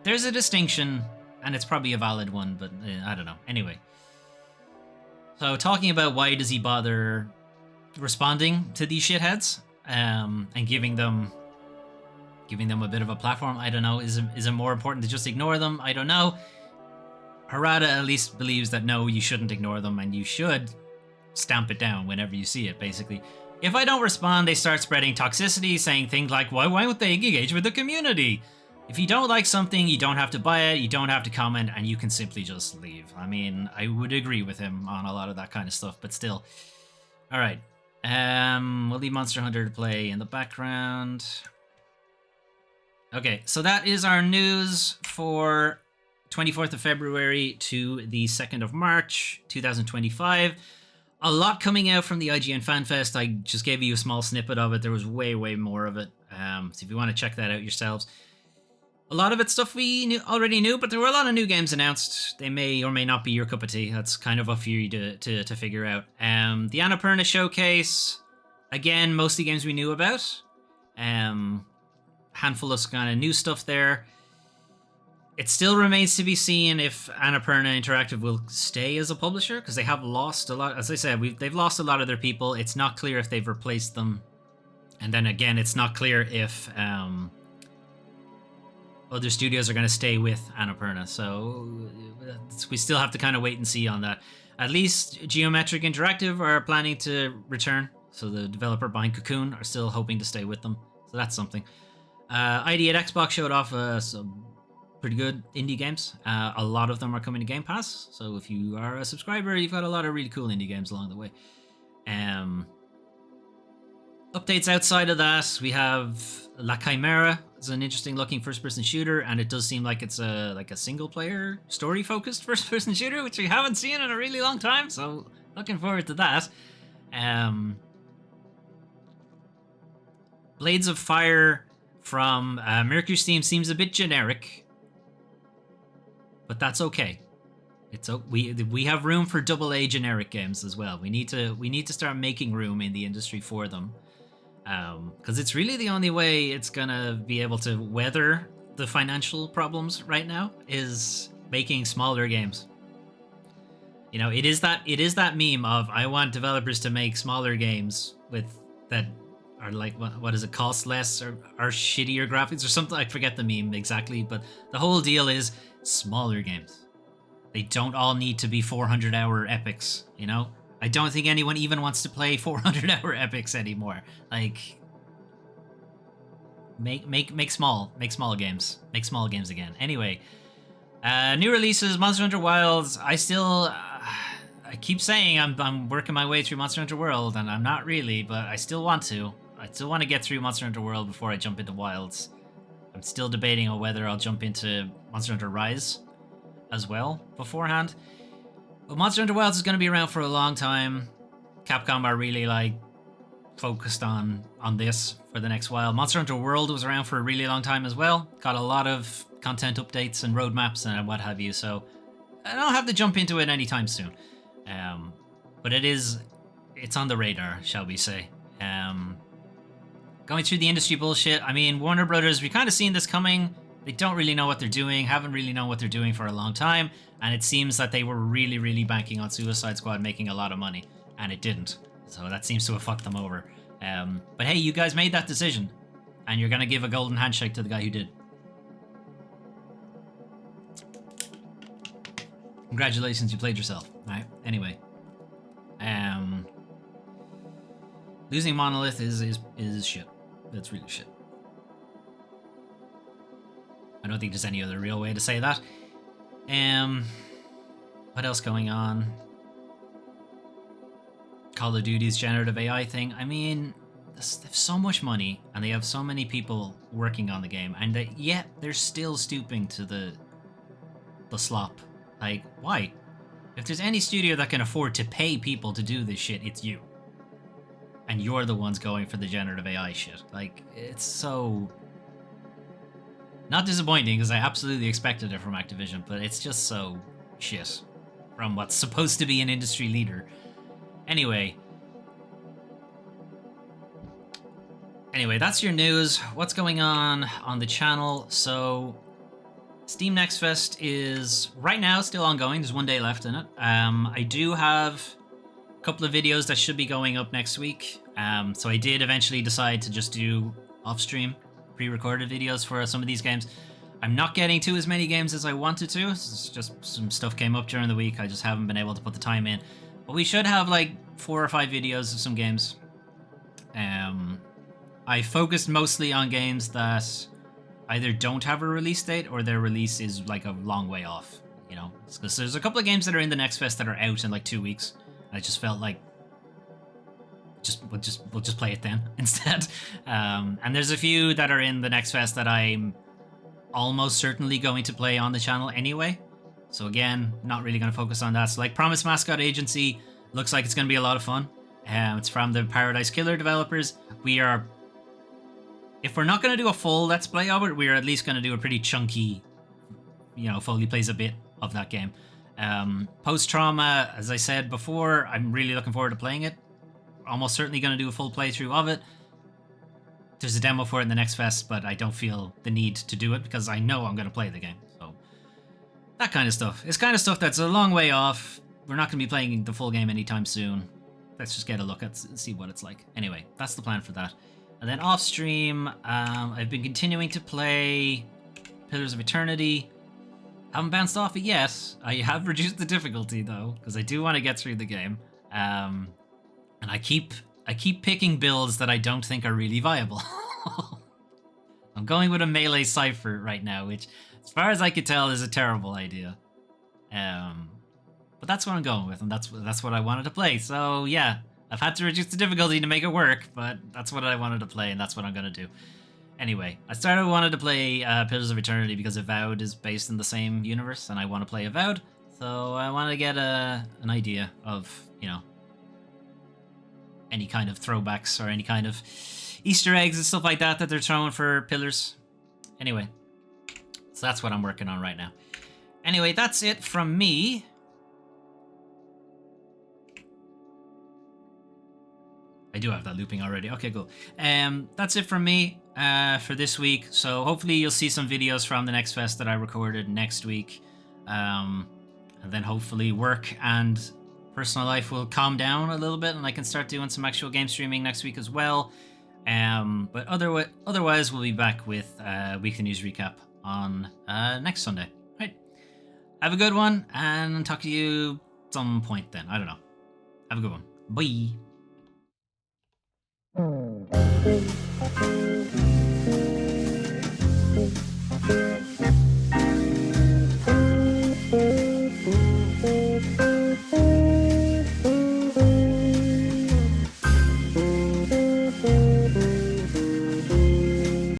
There's a distinction, and it's probably a valid one, but I don't know. Anyway. So talking about why does he bother responding to these shitheads and giving them a bit of a platform, I don't know. Is it more important to just ignore them? I don't know. Harada at least believes that no, you shouldn't ignore them and you should stamp it down whenever you see it, basically. "If I don't respond, they start spreading toxicity, saying things like, why won't they engage with the community? If you don't like something, you don't have to buy it, you don't have to comment, and you can simply just leave." I mean, I would agree with him on a lot of that kind of stuff, but still. Alright. We'll leave Monster Hunter to play in the background. Okay, so that is our news for 24th of February to the 2nd of March, 2025. A lot coming out from the IGN FanFest. I just gave you a small snippet of it. There was way, way more of it. So if you want to check that out yourselves. A lot of it's stuff we already knew, but there were a lot of new games announced. They may or may not be your cup of tea. That's kind of up for you to figure out. The Annapurna Showcase. Again, mostly games we knew about. Handful of kind of new stuff there. It still remains to be seen if Annapurna Interactive will stay as a publisher, because they have lost a lot. As I said, they've lost a lot of their people. It's not clear if they've replaced them. And then again, it's not clear if other studios are going to stay with Annapurna. So we still have to kind of wait and see on that. At least Geometric Interactive are planning to return. So the developer behind Cocoon are still hoping to stay with them. So that's something. ID at Xbox showed off some pretty good indie games. A lot of them are coming to Game Pass. So if you are a subscriber, you've got a lot of really cool indie games along the way. Updates outside of that, we have La Chimera. It's an interesting looking first-person shooter, and it does seem like it's a single-player, story-focused first-person shooter, which we haven't seen in a really long time. So looking forward to that. Blades of Fire from Mercury Steam seems a bit generic, but that's okay. We have room for AA generic games as well. We need to start making room in the industry for them, because it's really the only way it's gonna be able to weather the financial problems right now is making smaller games. You know, it is that meme of I want developers to make smaller games with that are like what is it, cost less or shittier graphics or something. I forget the meme exactly, but the whole deal is smaller games. They don't all need to be 400-hour epics, you know? I don't think anyone even wants to play 400-hour epics anymore. Like, make small games. Make small games again. Anyway, new releases, Monster Hunter Wilds. I keep saying I'm working my way through Monster Hunter World, and I'm not really, but I still want to. I still want to get through Monster Hunter World before I jump into Wilds. I'm still debating on whether I'll jump into Monster Hunter Rise as well beforehand. But Monster Hunter Wilds is going to be around for a long time. Capcom are really focused on this for the next while. Monster Hunter World was around for a really long time as well. Got a lot of content updates and roadmaps and what have you, so I don't have to jump into it anytime soon. But it is it's on the radar, shall we say. Going through the industry bullshit. I mean, Warner Brothers, we kind of seen this coming. They don't really know what they're doing, haven't really known what they're doing for a long time, and it seems that they were really, really banking on Suicide Squad making a lot of money, and it didn't. So that seems to have fucked them over. But hey, you guys made that decision, and you're gonna give a golden handshake to the guy who did. Congratulations, you played yourself. Alright, anyway. Losing Monolith is shit. That's really shit. I don't think there's any other real way to say that. What else going on? Call of Duty's generative AI thing. I mean, they have so much money and they have so many people working on the game, and yet they're still stooping to the slop. Like, why? If there's any studio that can afford to pay people to do this shit, it's you. And you're the ones going for the generative AI shit. Like, it's so... not disappointing, because I absolutely expected it from Activision, but it's just so shit from what's supposed to be an industry leader. Anyway, that's your news. What's going on the channel? So, Steam Next Fest is right now still ongoing. There's 1 day left in it. I do have a couple of videos that should be going up next week. So I did eventually decide to just do off-stream pre-recorded videos for some of these games. I'm not getting to as many games as I wanted to. It's just some stuff came up during the week. I just haven't been able to put the time in. But we should have like 4 or 5 videos of some games. I focused mostly on games that either don't have a release date or their release is like a long way off, you know? Because there's a couple of games that are in the Next Fest that are out in like 2 weeks. I just felt like we'll just play it then instead. And there's a few that are in the Next Fest that I'm almost certainly going to play on the channel anyway. So again, not really going to focus on that. So like Promise Mascot Agency looks like it's going to be a lot of fun. It's from the Paradise Killer developers. If we're not going to do a full Let's Play of it, we're at least going to do a pretty chunky, you know, Foley plays a bit of that game. Post-Trauma, as I said before, I'm really looking forward to playing it. Almost certainly going to do a full playthrough of it. There's a demo for it in the Next Fest, but I don't feel the need to do it because I know I'm going to play the game. So, that kind of stuff. It's kind of stuff that's a long way off. We're not going to be playing the full game anytime soon. Let's just get a look at see what it's like. Anyway, that's the plan for that. And then off stream, I've been continuing to play Pillars of Eternity. Haven't bounced off it yet. I have reduced the difficulty though, because I do want to get through the game. And I keep picking builds that I don't think are really viable. I'm going with a melee Cypher right now, which, as far as I could tell, is a terrible idea. But that's what I'm going with, and that's what I wanted to play. So yeah, I've had to reduce the difficulty to make it work, but that's what I wanted to play, and that's what I'm gonna do. Anyway, I wanted to play Pillars of Eternity because Avowed is based in the same universe, and I want to play Avowed. So I want to get an idea of, you know, any kind of throwbacks or any kind of Easter eggs and stuff like that they're throwing for Pillars. Anyway, so that's what I'm working on right now. Anyway, that's it from me. I do have that looping already. Okay, cool. That's it from me for this week. So hopefully you'll see some videos from the Next Fest that I recorded next week. And then hopefully work and personal life will calm down a little bit and I can start doing some actual game streaming next week as well. But otherwise we'll be back with weekly news recap on next Sunday. Right. Have a good one and talk to you some point then. I don't know. Have a good one. Bye.